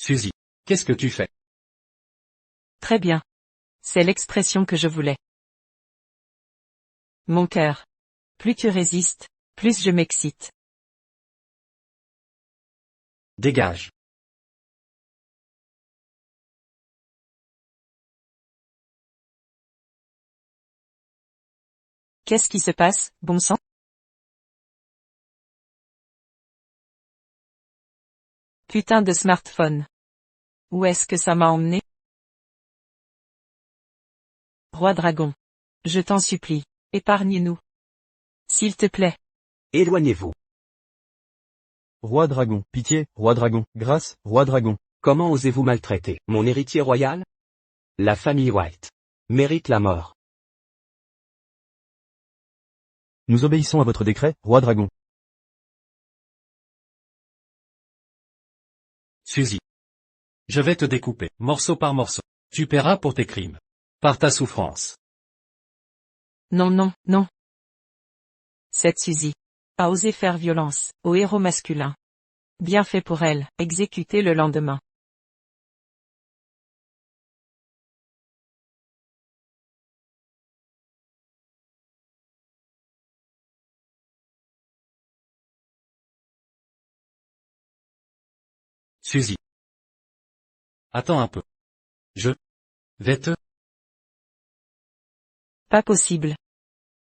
Suzy, qu'est-ce que tu fais? Très bien. C'est l'expression que je voulais. Mon cœur. Plus tu résistes, plus je m'excite. Dégage. Qu'est-ce qui se passe, bon sang? Putain de smartphone. Où est-ce que ça m'a emmené? Roi Dragon. Je t'en supplie, épargne-nous. S'il te plaît. Éloignez-vous. Roi Dragon, pitié, Roi Dragon, grâce, Roi Dragon. Comment osez-vous maltraiter mon héritier royal? La famille White mérite la mort. Nous obéissons à votre décret, Roi Dragon. Suzy. Je vais te découper, morceau par morceau. Tu paieras pour tes crimes. Par ta souffrance. Non, non, non. Cette Suzy a osé faire violence au héros masculin. Bien fait pour elle, exécutée le lendemain. Suzy. Attends un peu. Je vais te... Pas possible.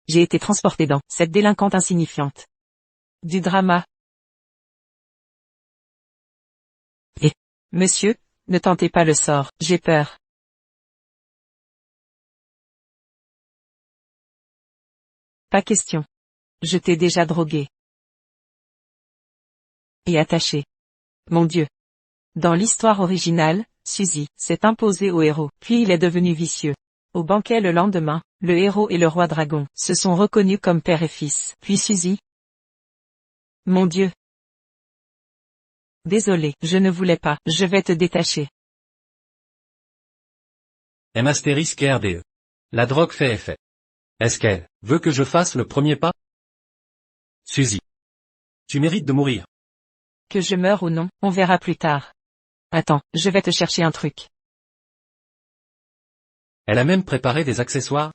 J'ai été transporté dans cette délinquante insignifiante. Du drama. Et, monsieur, ne tentez pas le sort, j'ai peur. Pas question. Je t'ai déjà drogué. Et attaché. Mon Dieu. Dans l'histoire originale, Suzy s'est imposé au héros, puis il est devenu vicieux. Au banquet le lendemain, le héros et le roi dragon se sont reconnus comme père et fils. Puis Suzy. Mon Dieu. Désolé, je ne voulais pas, je vais te détacher. M astérisque RDE. La drogue fait effet. Est-ce qu'elle veut que je fasse le premier pas? Suzy. Tu mérites de mourir. Que je meure ou non, on verra plus tard. Attends, je vais te chercher un truc. Elle a même préparé des accessoires.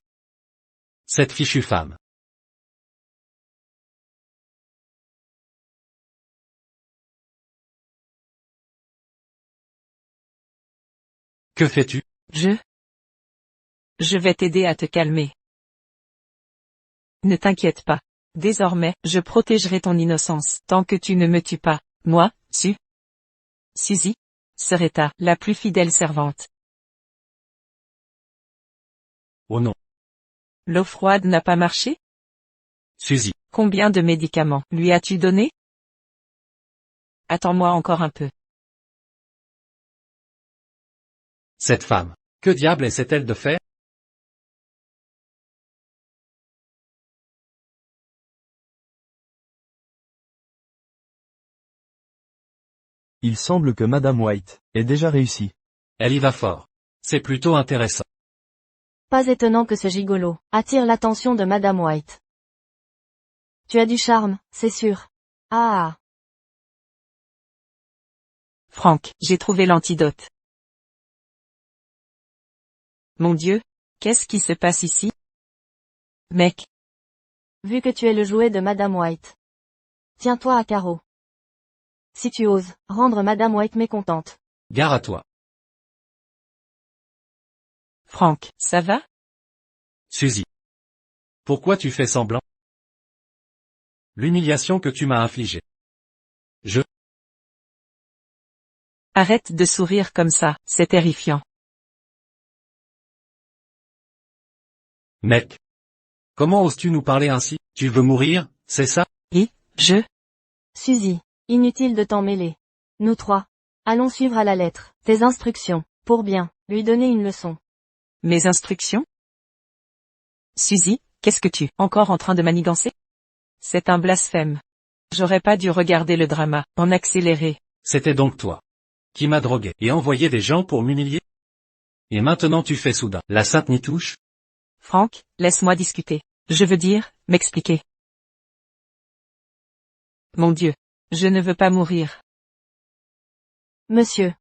Cette fichue femme. Que fais-tu? Je vais t'aider à te calmer. Ne t'inquiète pas. Désormais, je protégerai ton innocence, tant que tu ne me tues pas. Moi, Suzy, serai la plus fidèle servante. Oh non. L'eau froide n'a pas marché? Suzy. Combien de médicaments lui as-tu donné? Attends-moi encore un peu. Cette femme. Que diable essaie-t-elle de faire? Il semble que Madame White ait déjà réussi. Elle y va fort. C'est plutôt intéressant. Pas étonnant que ce gigolo attire l'attention de Madame White. Tu as du charme, c'est sûr. Ah. Frank, j'ai trouvé l'antidote. Mon Dieu, qu'est-ce qui se passe ici? Mec. Vu que tu es le jouet de Madame White. Tiens-toi à carreau. Si tu oses rendre Madame White mécontente. Gare à toi. Frank, ça va? Suzy. Pourquoi tu fais semblant? L'humiliation que tu m'as infligée. Arrête de sourire comme ça, c'est terrifiant. Mec. Comment oses-tu nous parler ainsi? Tu veux mourir, c'est ça? Suzy, inutile de t'en mêler. Nous trois. Allons suivre à la lettre tes instructions, pour bien lui donner une leçon. Mes instructions? Suzy, qu'est-ce que tu encore en train de manigancer? C'est un blasphème. J'aurais pas dû regarder le drama en accéléré. C'était donc toi qui m'as drogué et envoyé des gens pour m'humilier? Et maintenant tu fais soudain la sainte nitouche? Frank, laisse-moi discuter. Je veux dire, m'expliquer. Mon Dieu. Je ne veux pas mourir. Monsieur.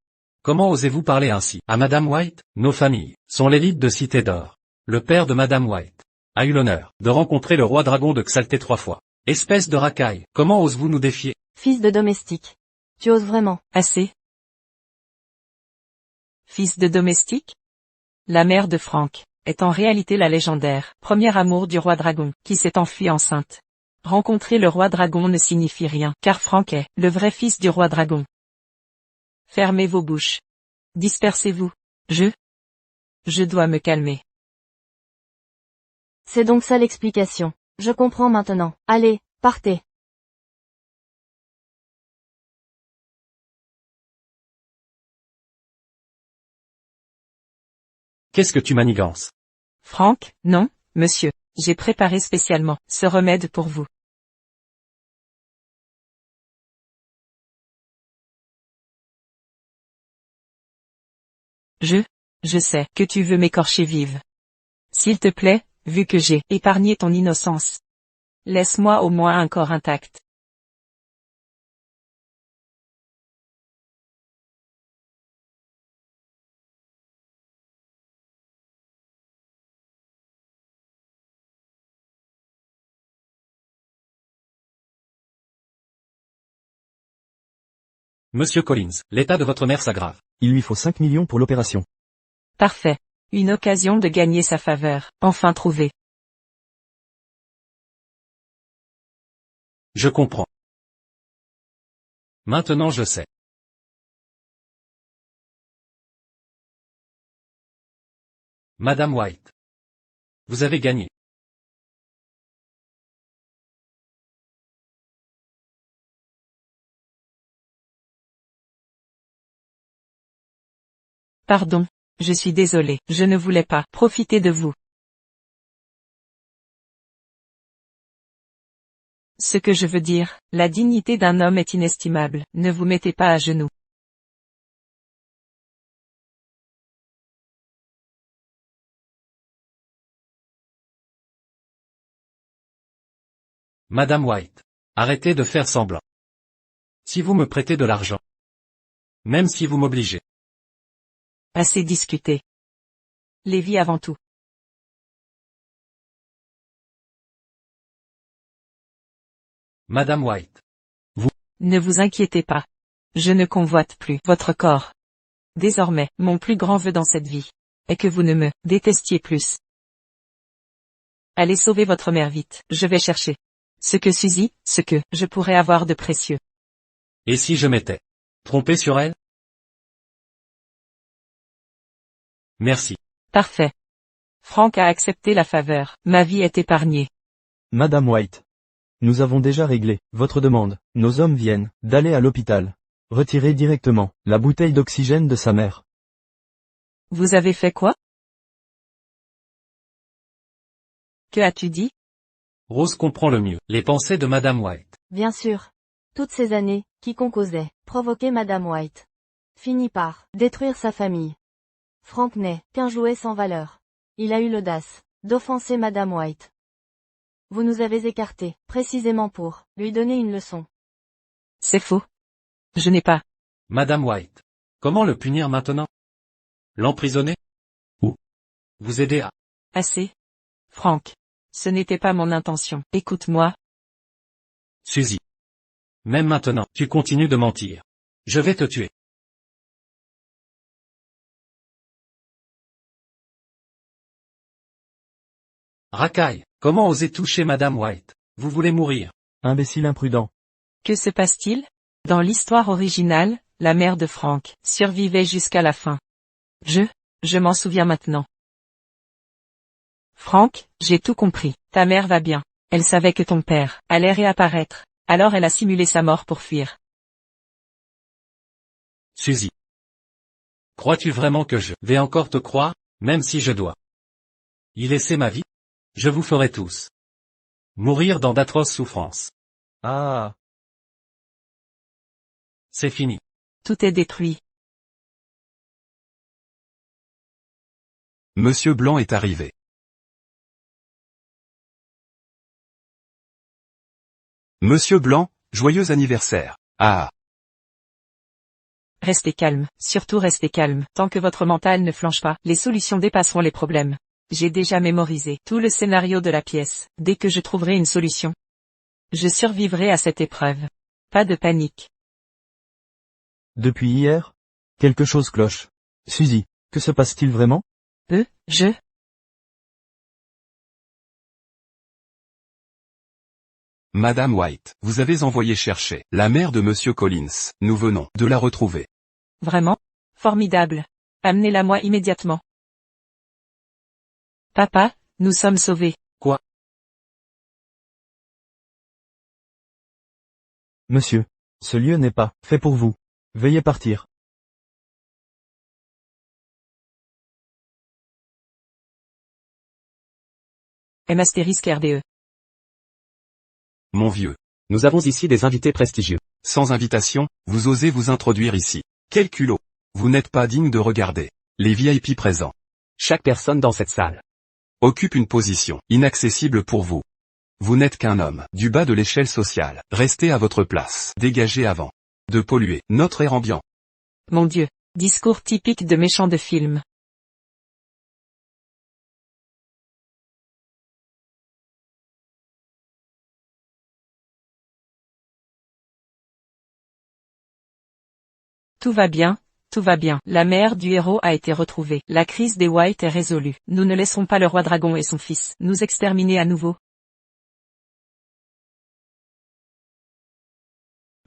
Comment osez-vous parler ainsi à Madame White? Nos familles sont l'élite de Cité d'Or. Le père de Madame White a eu l'honneur de rencontrer le roi dragon de Xalté 3 fois. Espèce de racaille, comment osez-vous nous défier? Fils de domestique. Tu oses vraiment. Assez. Fils de domestique? La mère de Frank est en réalité la légendaire premier amour du roi dragon, qui s'est enfui enceinte. Rencontrer le roi dragon ne signifie rien, car Frank est le vrai fils du roi dragon. Fermez vos bouches. Dispersez-vous. Je dois me calmer. C'est donc ça l'explication. Je comprends maintenant. Allez, partez. Qu'est-ce que tu manigances? Frank, non, monsieur. J'ai préparé spécialement ce remède pour vous. Je sais que tu veux m'écorcher vive. S'il te plaît, vu que j'ai épargné ton innocence, laisse-moi au moins un corps intact. Monsieur Collins, l'état de votre mère s'aggrave. Il lui faut 5 millions pour l'opération. Parfait. Une occasion de gagner sa faveur, enfin trouvée. Je comprends. Maintenant je sais. Madame White. Vous avez gagné. Pardon. Je suis désolé, je ne voulais pas profiter de vous. Ce que je veux dire, la dignité d'un homme est inestimable, ne vous mettez pas à genoux. Madame White. Arrêtez de faire semblant. Si vous me prêtez de l'argent. Même si vous m'obligez. Assez discuté. Lévi avant tout. Madame White. Ne vous inquiétez pas. Je ne convoite plus votre corps. Désormais, mon plus grand vœu dans cette vie est que vous ne me détestiez plus. Allez sauver votre mère vite, je vais chercher ce que je pourrais avoir de précieux. Et si je m'étais trompé sur elle? Merci. Parfait. Frank a accepté la faveur, ma vie est épargnée. Madame White. Nous avons déjà réglé votre demande. Nos hommes viennent d'aller à l'hôpital. Retirer directement la bouteille d'oxygène de sa mère. Vous avez fait quoi? Que as-tu dit? Rose comprend le mieux les pensées de Madame White. Bien sûr. Toutes ces années, quiconque osait provoquer Madame White finit par détruire sa famille. Frank n'est qu'un jouet sans valeur. Il a eu l'audace d'offenser Madame White. Vous nous avez écartés, précisément pour lui donner une leçon. C'est faux. Je n'ai pas. Madame White. Comment le punir maintenant? L'emprisonner? Ou vous aider à... Assez. Frank. Ce n'était pas mon intention. Écoute-moi. Suzy. Même maintenant, tu continues de mentir. Je vais te tuer. Racaille, comment oser toucher Madame White? Vous voulez mourir? Imbécile imprudent. Que se passe-t-il? Dans l'histoire originale, la mère de Frank survivait jusqu'à la fin. Je m'en souviens maintenant. Frank, j'ai tout compris. Ta mère va bien. Elle savait que ton père allait réapparaître. Alors elle a simulé sa mort pour fuir. Suzy. Crois-tu vraiment que je vais encore te croire, même si je dois y laisser ma vie? Je vous ferai tous mourir dans d'atroces souffrances. Ah. C'est fini. Tout est détruit. Monsieur Blanc est arrivé. Monsieur Blanc, joyeux anniversaire. Ah. Restez calme, surtout restez calme. Tant que votre mental ne flanche pas, les solutions dépasseront les problèmes. J'ai déjà mémorisé tout le scénario de la pièce. Dès que je trouverai une solution, je survivrai à cette épreuve. Pas de panique. Depuis hier? Quelque chose cloche. Suzy, que se passe-t-il vraiment? Je... Madame White, vous avez envoyé chercher la mère de Monsieur Collins. Nous venons de la retrouver. Vraiment? Formidable. Amenez-la moi immédiatement. Papa, nous sommes sauvés. Quoi? Monsieur, ce lieu n'est pas fait pour vous. Veuillez partir. M*RDE. Mon vieux. Nous avons ici des invités prestigieux. Sans invitation, vous osez vous introduire ici. Quel culot. Vous n'êtes pas digne de regarder les VIP présents. Chaque personne dans cette salle Occupe une position inaccessible pour vous. Vous n'êtes qu'un homme du bas de l'échelle sociale. Restez à votre place. Dégagez avant de polluer notre air ambiant. Mon Dieu. Discours typique de méchants de film. Tout va bien, tout va bien. La mère du héros a été retrouvée. La crise des White est résolue. Nous ne laisserons pas le roi dragon et son fils nous exterminer à nouveau.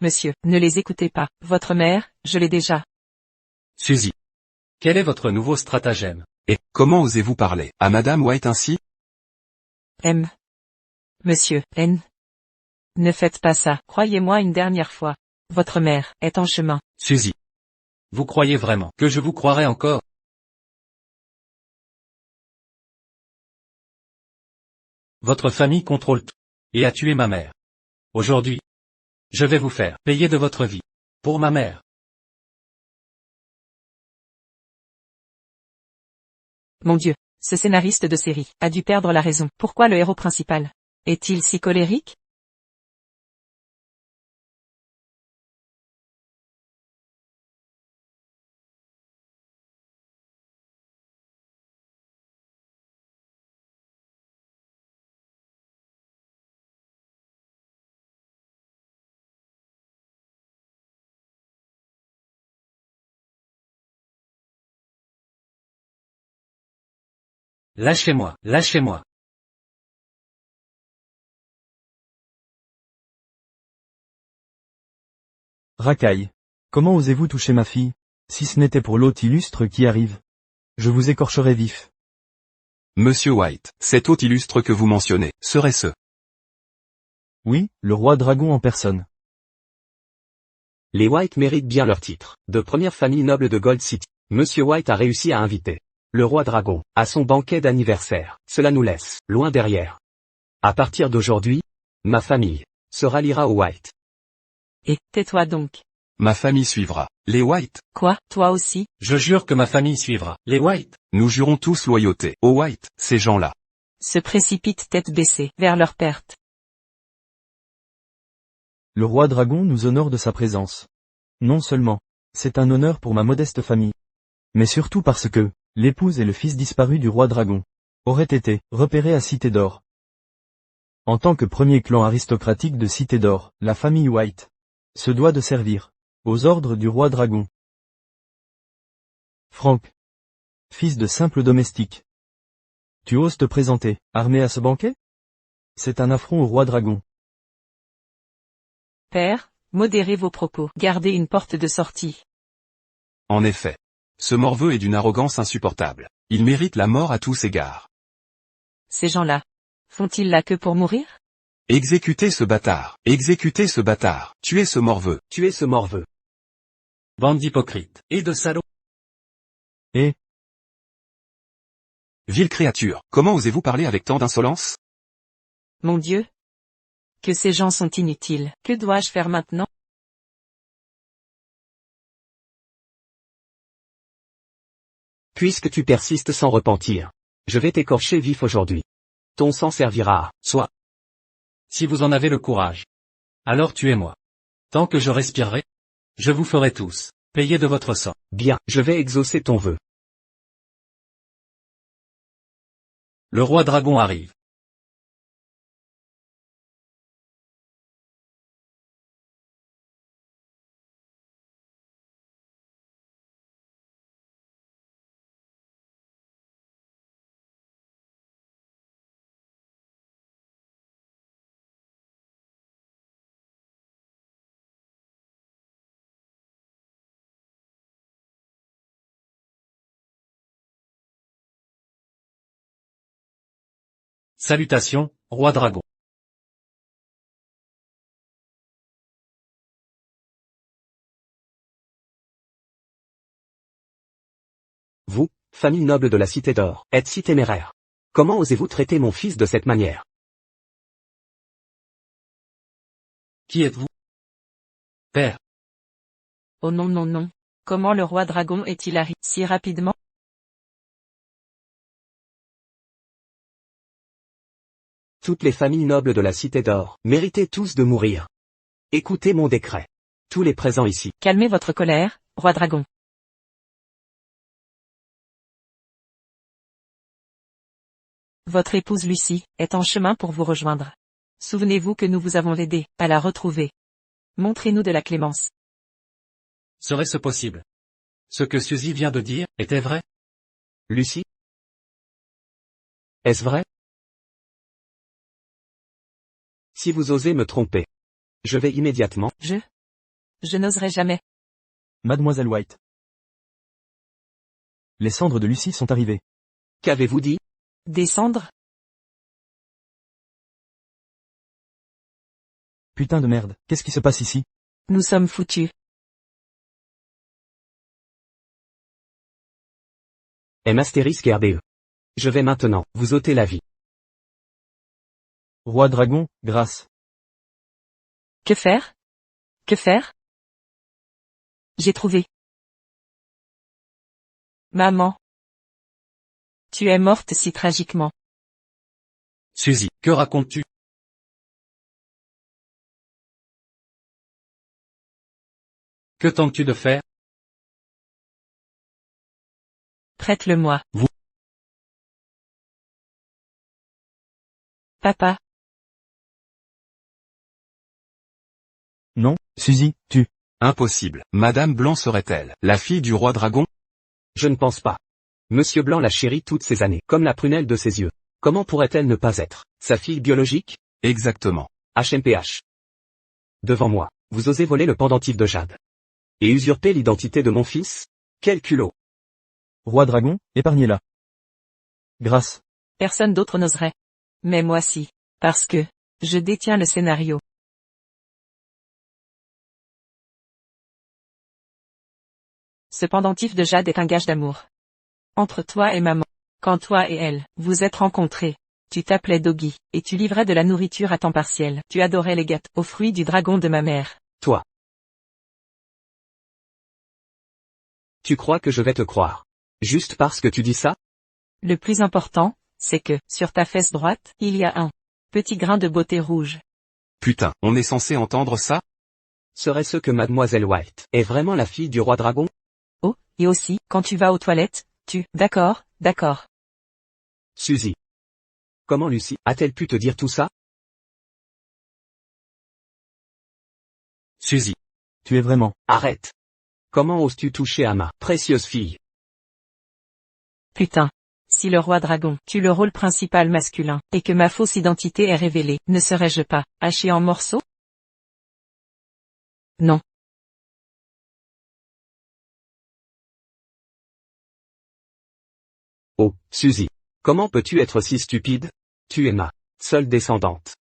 Monsieur, ne les écoutez pas. Votre mère, je l'ai déjà. Suzy. Quel est votre nouveau stratagème? Et comment osez-vous parler à Madame White ainsi? Monsieur, N. Ne faites pas ça. Croyez-moi une dernière fois. Votre mère est en chemin. Suzy. Vous croyez vraiment que je vous croirai encore? Votre famille contrôle tout et a tué ma mère. Aujourd'hui, je vais vous faire payer de votre vie pour ma mère. Mon Dieu, ce scénariste de série a dû perdre la raison. Pourquoi le héros principal est-il si colérique? Lâchez-moi, lâchez-moi. Racaille. Comment osez-vous toucher ma fille? Si ce n'était pour l'hôte illustre qui arrive. Je vous écorcherais vif. Monsieur White, cet hôte illustre que vous mentionnez, serait ce? Oui, le roi dragon en personne. Les White méritent bien leur titre. De première famille noble de Gold City, Monsieur White a réussi à inviter le roi dragon à son banquet d'anniversaire. Cela nous laisse loin derrière. À partir d'aujourd'hui, ma famille se ralliera aux White. Et, tais-toi donc. Ma famille suivra les White. Quoi, toi aussi? Je jure que ma famille suivra les White. Nous jurons tous loyauté aux White, ces gens-là. Se précipitent tête baissée vers leur perte. Le roi dragon nous honore de sa présence. Non seulement, c'est un honneur pour ma modeste famille, mais surtout parce que, l'épouse et le fils disparu du roi dragon auraient été repérés à Cité d'Or. En tant que premier clan aristocratique de Cité d'Or, la famille White se doit de servir aux ordres du roi dragon. Frank, fils de simple domestique, tu oses te présenter, armé à ce banquet? C'est un affront au roi dragon. Père, modérez vos propos. Gardez une porte de sortie. En effet. Ce morveux est d'une arrogance insupportable. Il mérite la mort à tous égards. Ces gens-là, font-ils la queue pour mourir? Exécutez ce bâtard. Exécutez ce bâtard. Tuez ce morveux. Tuez ce morveux. Bande d'hypocrites et de salauds. Et, Vile créature, comment osez-vous parler avec tant d'insolence? Mon Dieu. Que ces gens sont inutiles. Que dois-je faire maintenant? Puisque tu persistes sans repentir, je vais t'écorcher vif aujourd'hui. Ton sang servira à Soit. Si vous en avez le courage. Alors tuez-moi. Tant que je respirerai, je vous ferai tous Payez de votre sang. Bien, je vais exaucer ton vœu. Le roi dragon arrive. Salutations, roi dragon. Vous, famille noble de la Cité d'Or, êtes si téméraire. Comment osez-vous traiter mon fils de cette manière? Qui êtes-vous? Père. Oh non non non. Comment le roi dragon est-il arrivé si rapidement? Toutes les familles nobles de la Cité d'Or, méritez tous de mourir. Écoutez mon décret. Tous les présents ici. Calmez votre colère, roi dragon. Votre épouse Lucie est en chemin pour vous rejoindre. Souvenez-vous que nous vous avons aidé à la retrouver. Montrez-nous de la clémence. Serait-ce possible? Ce que Suzy vient de dire, était vrai? Lucie? Est-ce vrai? Si vous osez me tromper, je vais immédiatement. Je n'oserai jamais. Mademoiselle White. Les cendres de Lucie sont arrivées. Qu'avez-vous dit? Descendre? Putain de merde, qu'est-ce qui se passe ici? Nous sommes foutus. M astérisque RDE. Je vais maintenant vous ôter la vie. Roi dragon, grâce. Que faire? Que faire? J'ai trouvé. Maman. Tu es morte si tragiquement. Suzy, que racontes-tu? Que tentes-tu de faire? Prête-le-moi. Vous. Papa. Non, Suzy, tu. Impossible. Madame Blanc serait-elle la fille du roi dragon? Je ne pense pas. Monsieur Blanc l'a chérie toutes ces années, comme la prunelle de ses yeux. Comment pourrait-elle ne pas être sa fille biologique? Exactement. HMPH. Devant moi, vous osez voler le pendentif de Jade. Et usurper l'identité de mon fils? Quel culot! Roi dragon, épargnez-la. Grâce. Personne d'autre n'oserait. Mais moi si. Parce que, je détiens le scénario. Ce pendentif de Jade est un gage d'amour. Entre toi et maman. Quand toi et elle, vous êtes rencontrés. Tu t'appelais Doggy, et tu livrais de la nourriture à temps partiel. Tu adorais les gâteaux aux fruits du dragon de ma mère. Toi. Tu crois que je vais te croire? Juste parce que tu dis ça? Le plus important, c'est que, sur ta fesse droite, il y a un petit grain de beauté rouge. Putain, on est censé entendre ça? Serait-ce que Mademoiselle White est vraiment la fille du roi dragon? Oh, et aussi, quand tu vas aux toilettes, d'accord, d'accord. Suzy. Comment Lucie a-t-elle pu te dire tout ça? Suzy. Tu es vraiment. Arrête. Comment oses-tu toucher à ma précieuse fille? Putain. Si le roi dragon tue le rôle principal masculin, et que ma fausse identité est révélée, ne serais-je pas haché en morceaux? Non. Oh, Suzy. Comment peux-tu être si stupide? Tu es ma seule descendante.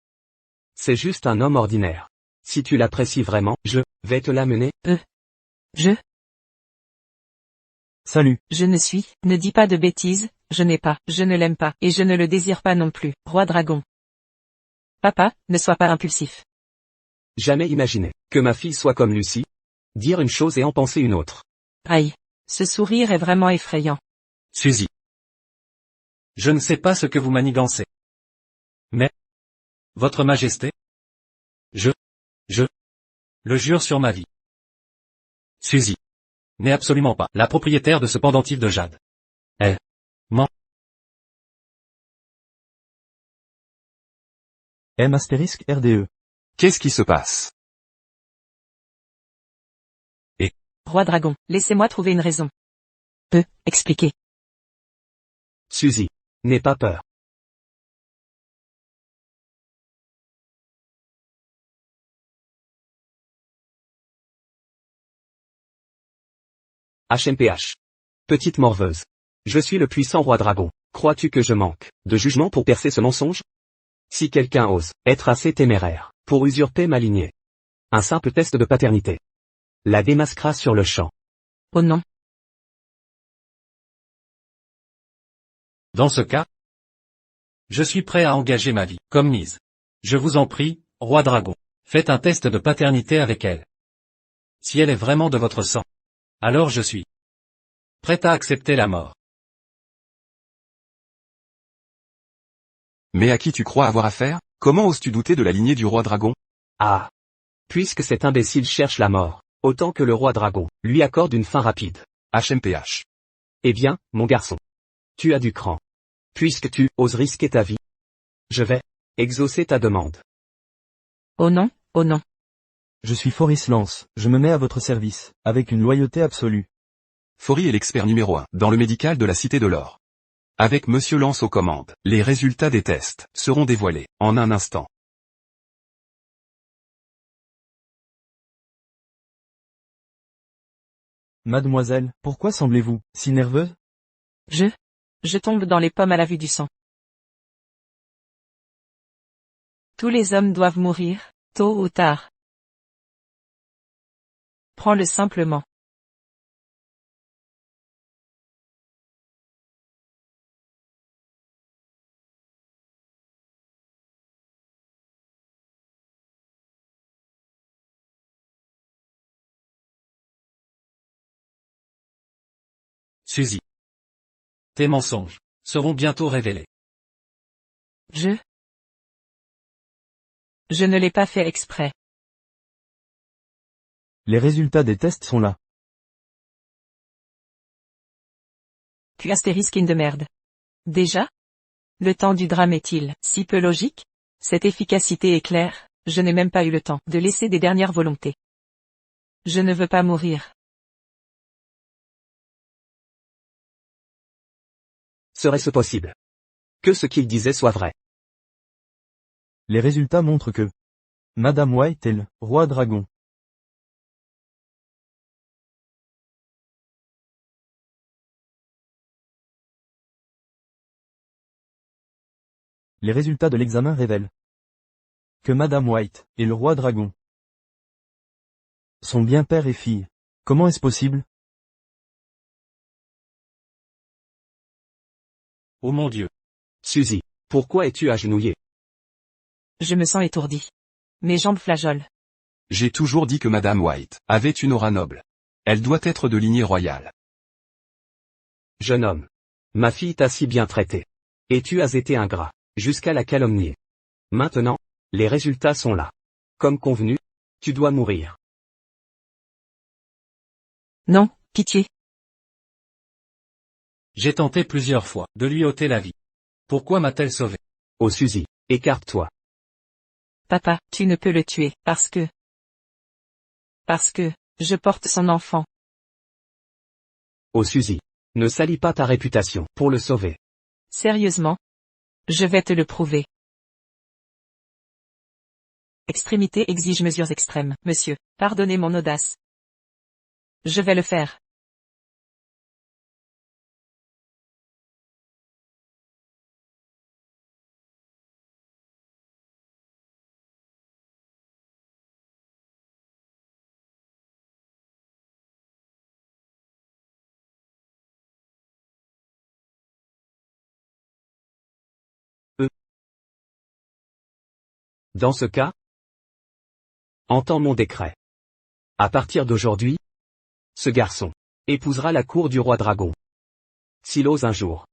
C'est juste un homme ordinaire. Si tu l'apprécies vraiment, je vais te l'amener. Salut. Je ne dis pas de bêtises, je ne l'aime pas, et je ne le désire pas non plus, roi dragon. Papa, ne sois pas impulsif. Jamais imaginé que ma fille soit comme Lucie. Dire une chose et en penser une autre. Aïe. Ce sourire est vraiment effrayant. Suzy. Je ne sais pas ce que vous manigancez. Mais, Votre Majesté, je le jure sur ma vie. Suzy. n'est absolument pas la propriétaire de ce pendentif de jade. Elle ment. M astérisque RDE. Qu'est-ce qui se passe? Roi Dragon, laissez-moi trouver une raison. Expliquer. Suzy. N'aie pas peur. HMPH. Petite morveuse. Je suis le puissant roi dragon. Crois-tu que je manque de jugement pour percer ce mensonge? Si quelqu'un ose être assez téméraire pour usurper ma lignée. Un simple test de paternité. La démasquera sur le champ. Oh non. Dans ce cas, je suis prêt à engager ma vie comme mise. Je vous en prie, roi dragon, faites un test de paternité avec elle. Si elle est vraiment de votre sang, alors je suis prêt à accepter la mort. Mais à qui tu crois avoir affaire? Comment oses-tu douter de la lignée du roi dragon? Ah. Puisque cet imbécile cherche la mort, autant que le roi dragon lui accorde une fin rapide. HMPH. Eh bien, mon garçon. Tu as du cran. Puisque tu oses risquer ta vie. Je vais exaucer ta demande. Oh non, oh non. Je suis Foris Lance, je me mets à votre service, avec une loyauté absolue. Fori est l'expert numéro 1 dans le médical de la Cité de l'Or. Avec Monsieur Lance aux commandes, les résultats des tests seront dévoilés en un instant. Mademoiselle, pourquoi semblez-vous si nerveuse? Je tombe dans les pommes à la vue du sang. Tous les hommes doivent mourir, tôt ou tard. Prends-le simplement. Suzy. Tes mensonges seront bientôt révélés. Je ne l'ai pas fait exprès. Les résultats des tests sont là. Puis astérisque de merde. Déjà? Le temps du drame est-il si peu logique? Cette efficacité est claire, je n'ai même pas eu le temps de laisser des dernières volontés. Je ne veux pas mourir. Serait-ce possible? Que ce qu'il disait soit vrai. Les résultats montrent que Madame White est le roi dragon. Les résultats de l'examen révèlent que Madame White et le roi dragon sont bien père et fille. Comment est-ce possible? Oh mon Dieu. Suzy, pourquoi es-tu agenouillée? Je me sens étourdi. Mes jambes flageolent. J'ai toujours dit que Madame White avait une aura noble. Elle doit être de lignée royale. Jeune homme. Ma fille t'a si bien traité. Et tu as été ingrat, jusqu'à la calomnier. Maintenant, les résultats sont là. Comme convenu, tu dois mourir. Non, pitié. J'ai tenté plusieurs fois de lui ôter la vie. Pourquoi m'a-t-elle sauvé? Oh Suzy, écarte-toi. Papa, tu ne peux le tuer, parce que je porte son enfant. Oh Suzy, ne salis pas ta réputation pour le sauver. Sérieusement? Je vais te le prouver. Extrémité exige mesures extrêmes, monsieur. Pardonnez mon audace. Je vais le faire. Dans ce cas, entends mon décret. À partir d'aujourd'hui, ce garçon épousera la cour du roi dragon. S'il ose un jour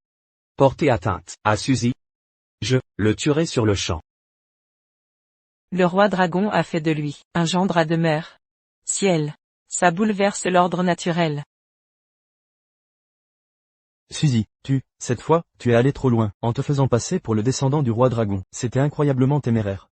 porter atteinte à Suzy, je le tuerai sur le champ. Le roi dragon a fait de lui un gendre à demeure. Ciel. Ça bouleverse l'ordre naturel. Suzy, cette fois, tu es allé trop loin, en te faisant passer pour le descendant du roi dragon. C'était incroyablement téméraire.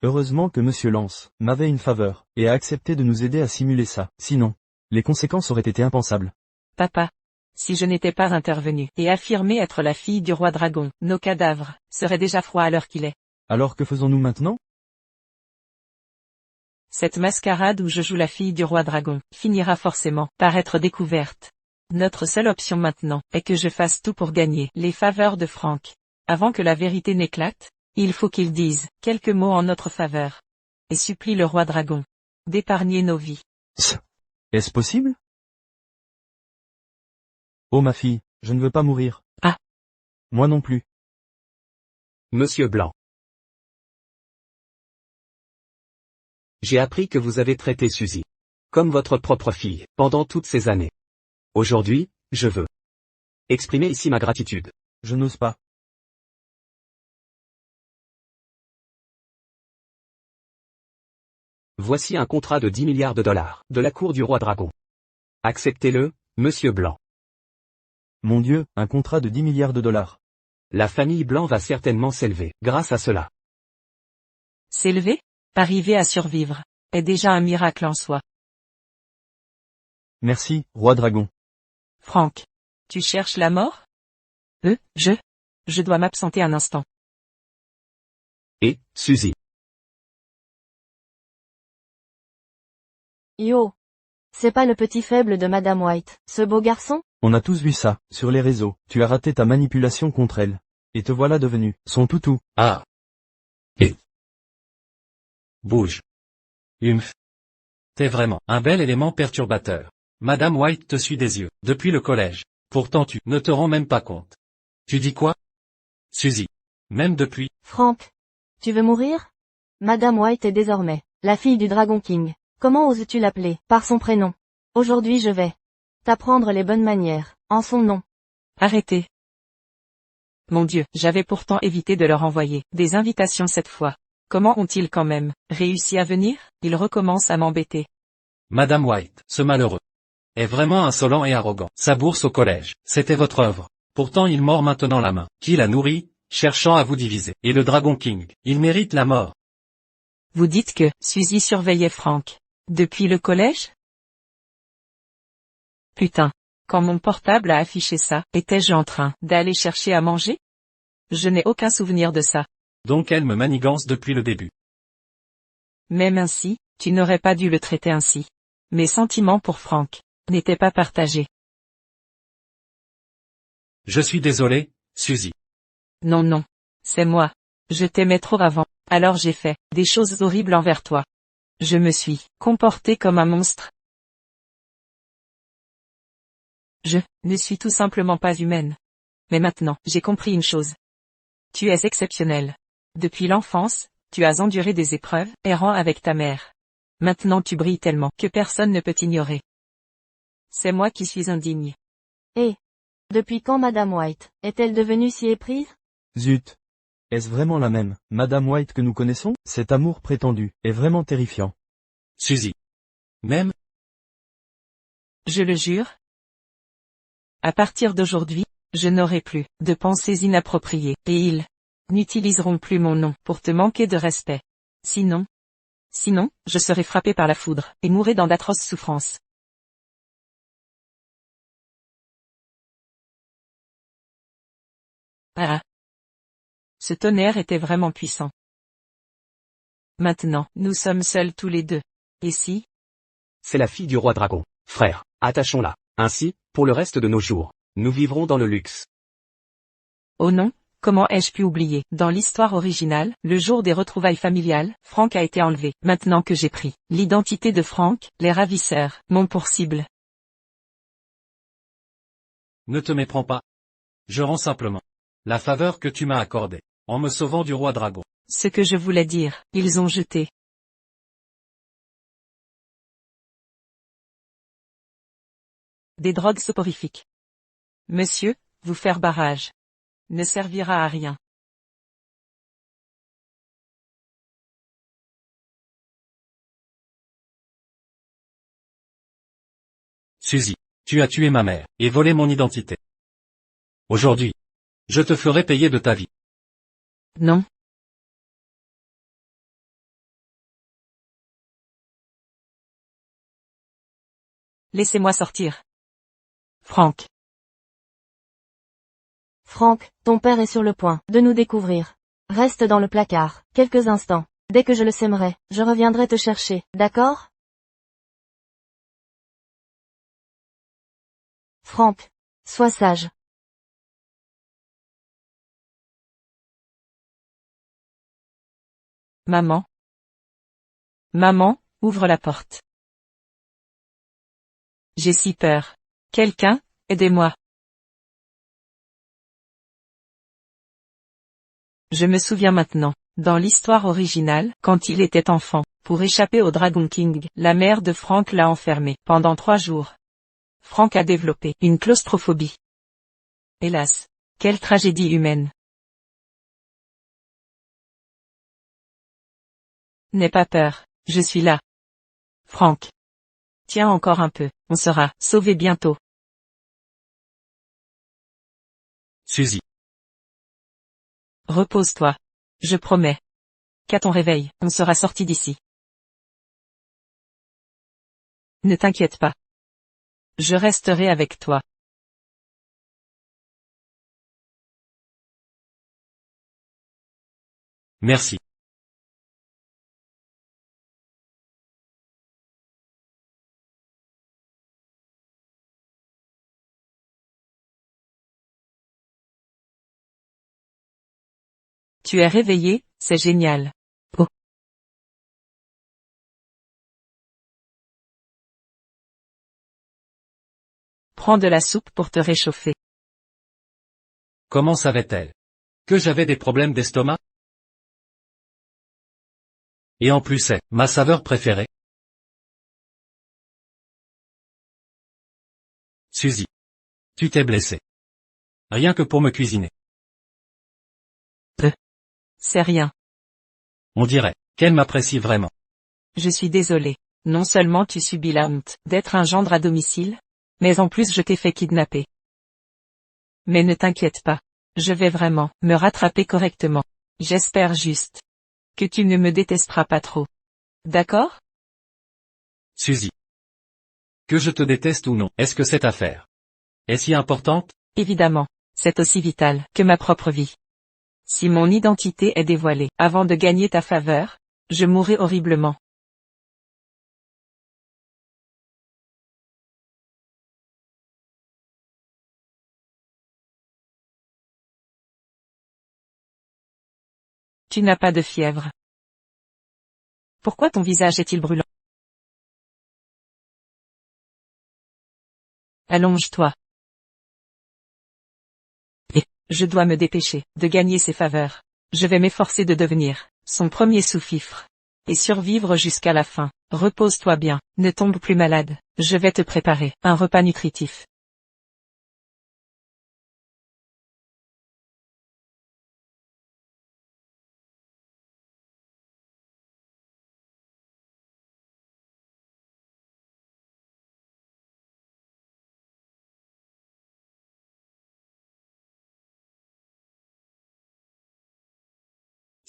Heureusement que Monsieur Lance m'avait une faveur, et a accepté de nous aider à simuler ça. Sinon, les conséquences auraient été impensables. Papa. Si je n'étais pas intervenu et affirmé être la fille du roi dragon, nos cadavres seraient déjà froids à l'heure qu'il est. Alors que faisons-nous maintenant? Cette mascarade où je joue la fille du roi dragon finira forcément par être découverte. Notre seule option maintenant est que je fasse tout pour gagner les faveurs de Frank. Avant que la vérité n'éclate, il faut qu'il dise quelques mots en notre faveur. Et supplie le roi dragon d'épargner nos vies. Est-ce possible? Oh ma fille, je ne veux pas mourir. Ah. Moi non plus. Monsieur Blanc. J'ai appris que vous avez traité Suzy comme votre propre fille pendant toutes ces années. Aujourd'hui, je veux exprimer ici ma gratitude. Je n'ose pas. Voici un contrat de 10 milliards de dollars de la cour du roi dragon. Acceptez-le, Monsieur Blanc. Mon Dieu, un contrat de 10 milliards de dollars. La famille Blanc va certainement s'élever grâce à cela. S'élever? Arriver à survivre est déjà un miracle en soi. Merci, roi dragon. Frank. Tu cherches la mort? Je dois m'absenter un instant. Et, Suzy. Yo. C'est pas le petit faible de Madame White, ce beau garçon? On a tous vu ça, sur les réseaux. Tu as raté ta manipulation contre elle. Et te voilà devenu son toutou. Ah. Et. Bouge. Humph. T'es vraiment un bel élément perturbateur. Madame White te suit des yeux, depuis le collège. Pourtant tu ne te rends même pas compte. Tu dis quoi? Suzy. Même depuis. Frank. Tu veux mourir? Madame White est désormais la fille du Dragon King. Comment oses-tu l'appeler par son prénom? Aujourd'hui je vais t'apprendre les bonnes manières, en son nom. Arrêtez. Mon Dieu, j'avais pourtant évité de leur envoyer des invitations cette fois. Comment ont-ils quand même réussi à venir? Ils recommencent à m'embêter. Madame White, ce malheureux, est vraiment insolent et arrogant. Sa bourse au collège, c'était votre œuvre. Pourtant il mord maintenant la main. Qui la nourrit, cherchant à vous diviser. Et le Dragon King, il mérite la mort. Vous dites que Suzy surveillait Frank depuis le collège? Putain. Quand mon portable a affiché ça, étais-je en train d'aller chercher à manger? Je n'ai aucun souvenir de ça. Donc elle me manigance depuis le début. Même ainsi, tu n'aurais pas dû le traiter ainsi. Mes sentiments pour Frank n'étaient pas partagés. Je suis désolé, Suzy. Non. C'est moi. Je t'aimais trop avant, alors j'ai fait des choses horribles envers toi. Je me suis comporté comme un monstre. Je ne suis tout simplement pas humaine. Mais maintenant, j'ai compris une chose. Tu es exceptionnelle. Depuis l'enfance, tu as enduré des épreuves, errant avec ta mère. Maintenant tu brilles tellement que personne ne peut t'ignorer. C'est moi qui suis indigne. Et depuis quand Madame White est-elle devenue si éprise? Zut. Est-ce vraiment la même Madame White que nous connaissons? Cet amour prétendu est vraiment terrifiant. Suzy. Même? Je le jure. À partir d'aujourd'hui, je n'aurai plus de pensées inappropriées, et ils n'utiliseront plus mon nom pour te manquer de respect. Sinon, je serai frappé par la foudre, et mourrai dans d'atroces souffrances. Ah. Ce tonnerre était vraiment puissant. Maintenant, nous sommes seuls tous les deux. Et si? C'est la fille du roi dragon. Frère, attachons-la. Ainsi, pour le reste de nos jours, nous vivrons dans le luxe. Oh non, comment ai-je pu oublier? Dans l'histoire originale, le jour des retrouvailles familiales, Frank a été enlevé. Maintenant que j'ai pris l'identité de Frank, les ravisseurs m'ont pour cible. Ne te méprends pas. Je rends simplement la faveur que tu m'as accordée, en me sauvant du roi dragon. Ce que je voulais dire, ils ont jeté. Des drogues soporifiques. Monsieur, vous faire barrage ne servira à rien. Suzy, tu as tué ma mère, et volé mon identité. Aujourd'hui, je te ferai payer de ta vie. Non. Laissez-moi sortir. Frank. Frank, ton père est sur le point de nous découvrir. Reste dans le placard, quelques instants. Dès que je le sèmerai, je reviendrai te chercher, d'accord? Frank. Sois sage. Maman. Maman, ouvre la porte. J'ai si peur. Quelqu'un, aidez-moi. Je me souviens maintenant, dans l'histoire originale, quand il était enfant, pour échapper au Dragon King, la mère de Frank l'a enfermé pendant 3 jours. Frank a développé une claustrophobie. Hélas, quelle tragédie humaine. N'aie pas peur, je suis là. Frank. Tiens encore un peu, on sera sauvé bientôt. Suzy. Repose-toi. Je promets. Qu'à ton réveil, on sera sorti d'ici. Ne t'inquiète pas. Je resterai avec toi. Merci. Tu es réveillé, c'est génial. Oh. Prends de la soupe pour te réchauffer. Comment savait-elle que j'avais des problèmes d'estomac? Et en plus c'est ma saveur préférée. Suzy. Tu t'es blessée. Rien que pour me cuisiner. C'est rien. On dirait qu'elle m'apprécie vraiment. Je suis désolé. Non seulement tu subis la honte d'être un gendre à domicile, mais en plus je t'ai fait kidnapper. Mais ne t'inquiète pas. Je vais vraiment me rattraper correctement. J'espère juste que tu ne me détesteras pas trop. D'accord? Suzy. Que je te déteste ou non, est-ce que cette affaire est si importante? Évidemment. C'est aussi vital que ma propre vie. Si mon identité est dévoilée avant de gagner ta faveur, je mourrai horriblement. Tu n'as pas de fièvre. Pourquoi ton visage est-il brûlant? Allonge-toi. Et, je dois me dépêcher de gagner ses faveurs. Je vais m'efforcer de devenir son premier sous-fifre. Et survivre jusqu'à la fin. Repose-toi bien, ne tombe plus malade. Je vais te préparer un repas nutritif.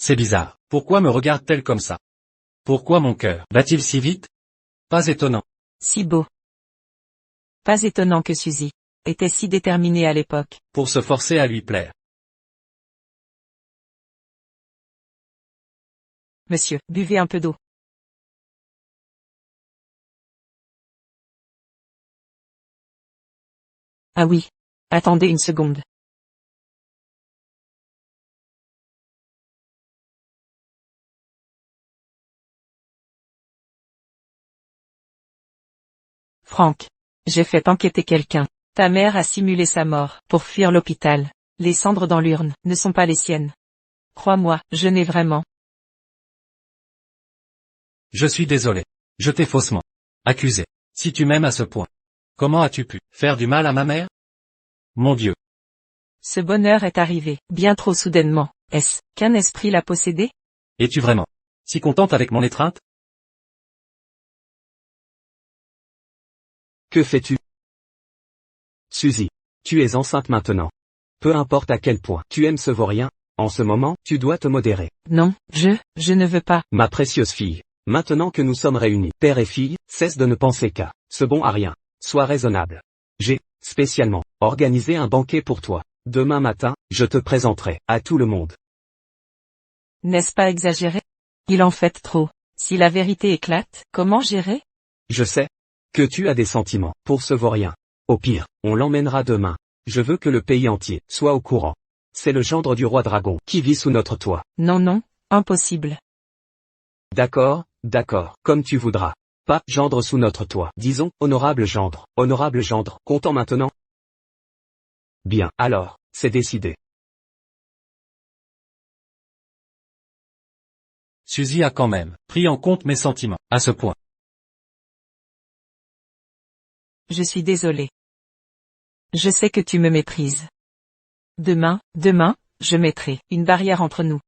C'est bizarre. Pourquoi me regarde-t-elle comme ça? Pourquoi mon cœur bat-il si vite? Pas étonnant. Si beau. Pas étonnant que Suzy était si déterminée à l'époque. Pour se forcer à lui plaire. Monsieur, buvez un peu d'eau. Ah oui. Attendez une seconde. Frank. J'ai fait enquêter quelqu'un. Ta mère a simulé sa mort pour fuir l'hôpital. Les cendres dans l'urne ne sont pas les siennes. Crois-moi, je n'ai vraiment. Je suis désolé. Je t'ai faussement accusé. Si tu m'aimes à ce point, comment as-tu pu faire du mal à ma mère? Mon Dieu. Ce bonheur est arrivé, bien trop soudainement. Est-ce qu'un esprit l'a possédé? Es-tu vraiment si contente avec mon étreinte? Que fais-tu? Suzy. Tu es enceinte maintenant. Peu importe à quel point tu aimes ce vaurien, en ce moment, tu dois te modérer. Non, je ne veux pas. Ma précieuse fille. Maintenant que nous sommes réunis, père et fille, cesse de ne penser qu'à ce bon à rien. Sois raisonnable. J'ai, spécialement, organisé un banquet pour toi. Demain matin, je te présenterai à tout le monde. N'est-ce pas exagéré? Il en fait trop. Si la vérité éclate, comment gérer? Je sais que tu as des sentiments pour ce vaurien. Au pire, on l'emmènera demain. Je veux que le pays entier soit au courant. C'est le gendre du roi dragon qui vit sous notre toit. Non, non, impossible. D'accord, comme tu voudras. Pas gendre sous notre toit. Disons, honorable gendre, content maintenant? Bien, alors, c'est décidé. Suzy a quand même pris en compte mes sentiments, à ce point. Je suis désolé. Je sais que tu me méprises. Demain, je mettrai une barrière entre nous.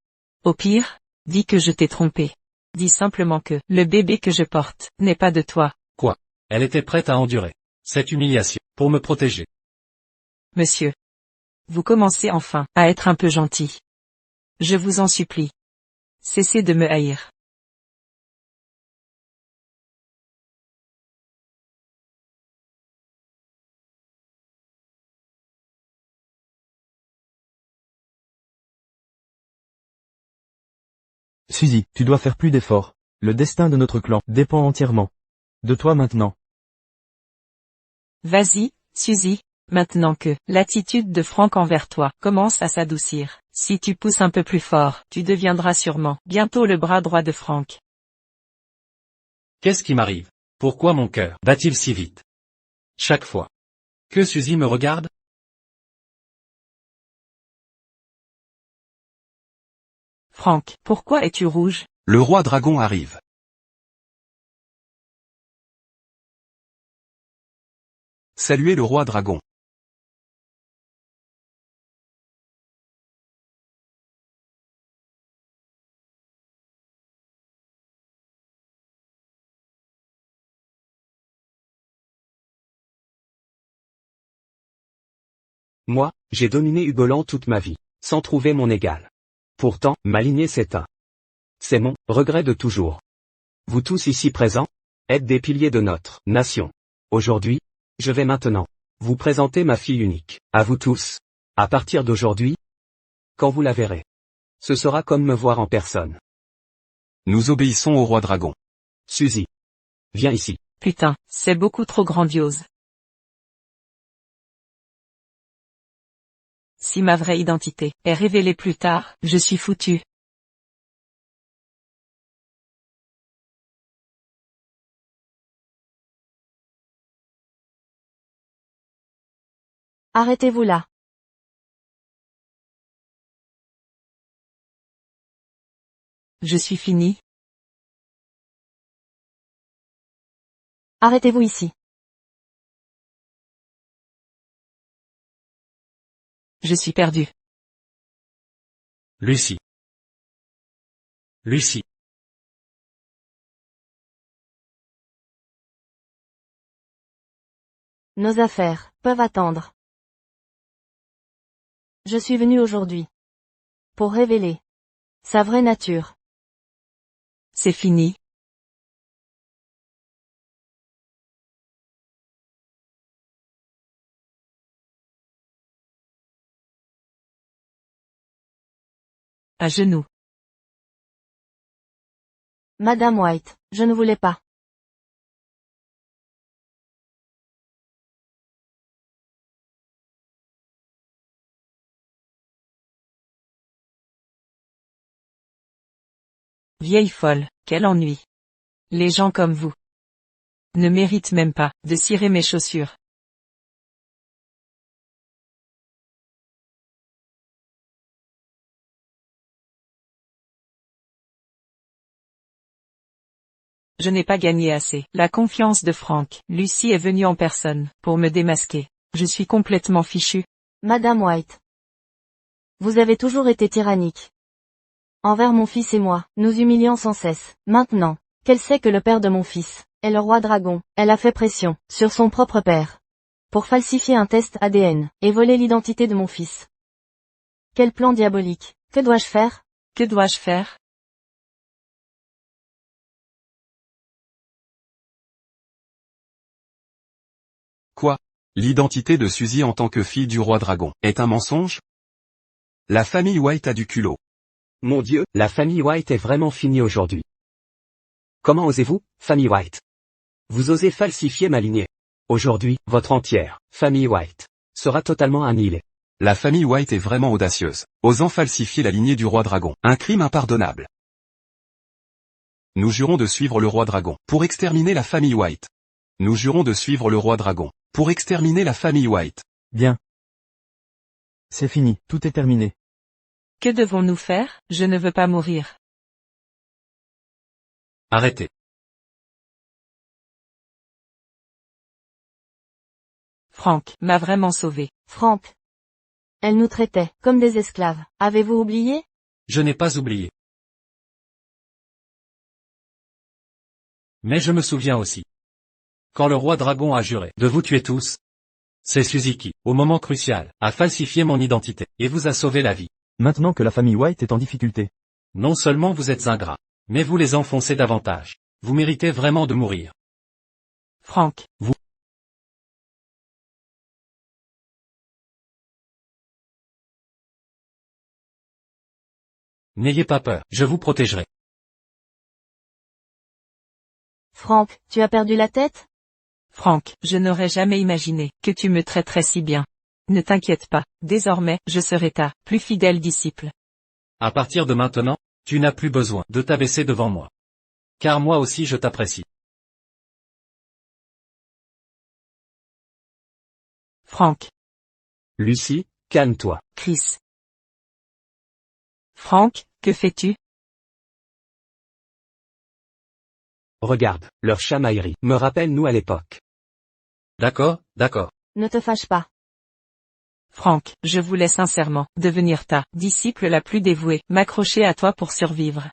Au pire, dis que je t'ai trompé. Dis simplement que le bébé que je porte n'est pas de toi. Quoi? Elle était prête à endurer cette humiliation pour me protéger. Monsieur. Vous commencez enfin à être un peu gentil. Je vous en supplie. Cessez de me haïr. Suzy, tu dois faire plus d'efforts. Le destin de notre clan dépend entièrement de toi maintenant. Vas-y, Suzy, maintenant que l'attitude de Franck envers toi commence à s'adoucir. Si tu pousses un peu plus fort, tu deviendras sûrement bientôt le bras droit de Franck. Qu'est-ce qui m'arrive? Pourquoi mon cœur bat-il si vite? Chaque fois que Suzy me regarde? Franck, pourquoi es-tu rouge? Le roi dragon arrive. Saluez le roi dragon. Moi, j'ai dominé Ugoland toute ma vie, sans trouver mon égal. Pourtant, ma lignée s'éteint. C'est mon regret de toujours. Vous tous ici présents, êtes des piliers de notre nation. Aujourd'hui, je vais maintenant vous présenter ma fille unique, à vous tous. À partir d'aujourd'hui, quand vous la verrez, ce sera comme me voir en personne. Nous obéissons au roi dragon. Suzy. Viens ici. Putain, c'est beaucoup trop grandiose. Si ma vraie identité est révélée plus tard, je suis foutu. Arrêtez-vous là. Je suis fini. Arrêtez-vous ici. Je suis perdu. Lucie. Lucie. Nos affaires peuvent attendre. Je suis venu aujourd'hui pour révéler sa vraie nature. C'est fini. À genoux. Madame White, je ne voulais pas. Vieille folle, quel ennui. Les gens comme vous ne méritent même pas de cirer mes chaussures. Je n'ai pas gagné assez la confiance de Franck. Lucie est venue en personne pour me démasquer. Je suis complètement fichu. Madame White. Vous avez toujours été tyrannique. Envers mon fils et moi, nous humiliant sans cesse. Maintenant, qu'elle sait que le père de mon fils est le roi dragon, elle a fait pression sur son propre père. pour falsifier un test ADN, et voler l'identité de mon fils. Quel plan diabolique. Que dois-je faire? Que dois-je faire? Quoi? L'identité de Suzy en tant que fille du roi dragon est un mensonge? La famille White a du culot. Mon Dieu, la famille White est vraiment finie aujourd'hui. Comment osez-vous, famille White? Vous osez falsifier ma lignée. Aujourd'hui, votre entière, famille White, sera totalement annihilée. La famille White est vraiment audacieuse, osant falsifier la lignée du roi dragon, un crime impardonnable. Nous jurons de suivre le roi dragon, pour exterminer la famille White. Nous jurons de suivre le roi dragon, pour exterminer la famille White. Bien. C'est fini, tout est terminé. Que devons-nous faire? Je ne veux pas mourir. Arrêtez. Frank m'a vraiment sauvé. Frank. Elle nous traitait comme des esclaves. Avez-vous oublié? Je n'ai pas oublié. Mais je me souviens aussi. Quand le roi dragon a juré de vous tuer tous, c'est Suzy qui, au moment crucial, a falsifié mon identité, et vous a sauvé la vie. Maintenant que la famille White est en difficulté. Non seulement vous êtes ingrats, mais vous les enfoncez davantage. Vous méritez vraiment de mourir. Frank. N'ayez pas peur, je vous protégerai. Frank, tu as perdu la tête? Frank, je n'aurais jamais imaginé que tu me traiterais si bien. Ne t'inquiète pas, désormais, je serai ta plus fidèle disciple. À partir de maintenant, tu n'as plus besoin de t'abaisser devant moi. Car moi aussi je t'apprécie. Frank. Lucie, calme-toi. Chris. Frank, que fais-tu? Regarde, leur chamaillerie me rappelle nous à l'époque. D'accord, d'accord. Ne te fâche pas. Frank, je voulais sincèrement devenir ta disciple la plus dévouée, m'accrocher à toi pour survivre.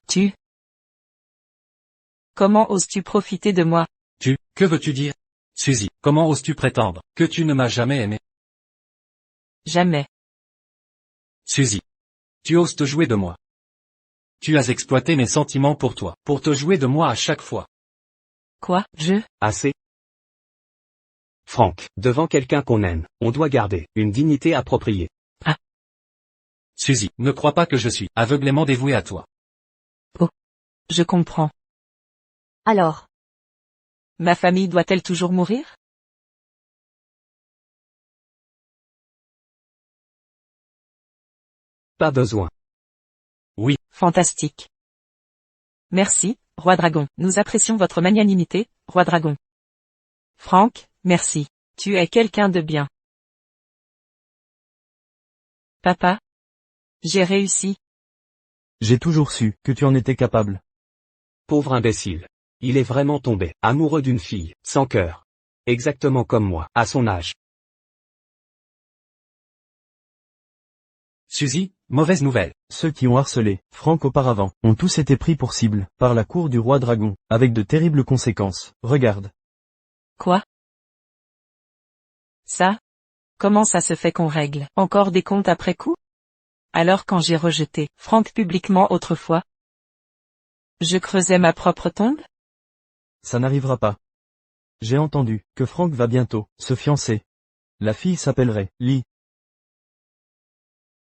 Comment oses-tu profiter de moi? Que veux-tu dire? Suzy, comment oses-tu prétendre que tu ne m'as jamais aimé? Jamais. Suzy, tu oses te jouer de moi. Tu as exploité mes sentiments pour toi, pour te jouer de moi à chaque fois. Quoi? Assez. Frank, devant quelqu'un qu'on aime, on doit garder une dignité appropriée. Suzy, ne crois pas que je suis aveuglément dévoué à toi. Je comprends. Alors. Ma famille doit-elle toujours mourir? Pas besoin. Oui. Fantastique. Merci, Roi Dragon. Nous apprécions votre magnanimité, Roi Dragon. Frank, merci. Tu es quelqu'un de bien. Papa? J'ai réussi. J'ai toujours su que tu en étais capable. Pauvre imbécile. Il est vraiment tombé amoureux d'une fille, sans cœur. Exactement comme moi, à son âge. Suzy, mauvaise nouvelle. Ceux qui ont harcelé Frank auparavant ont tous été pris pour cible par la cour du roi dragon, avec de terribles conséquences. Regarde. Quoi? Ça? Comment ça se fait qu'on règle encore des comptes après coup? Alors quand j'ai rejeté Frank publiquement autrefois, je creusais ma propre tombe? Ça n'arrivera pas. J'ai entendu que Frank va bientôt se fiancer. La fille s'appellerait Lee.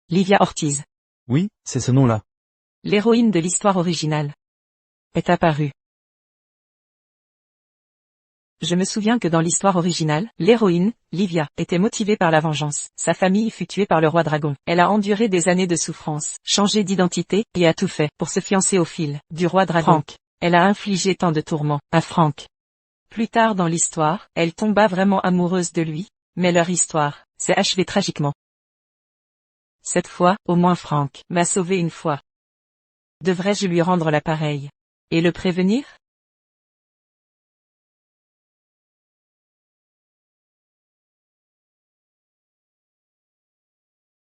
Livia Ortiz, Oui, c'est ce nom-là. l'héroïne de l'histoire originale, est apparue. Je me souviens que dans l'histoire originale, l'héroïne, Livia, était motivée par la vengeance. Sa famille fut tuée par le roi dragon. Elle a enduré des années de souffrance, changé d'identité, et a tout fait pour se fiancer au fil du roi dragon. Frank. Elle a infligé tant de tourments à Frank. Plus tard dans l'histoire, elle tomba vraiment amoureuse de lui, mais leur histoire s'est achevée tragiquement. Cette fois, au moins Frank m'a sauvé une fois. Devrais-je lui rendre l'appareil et le prévenir?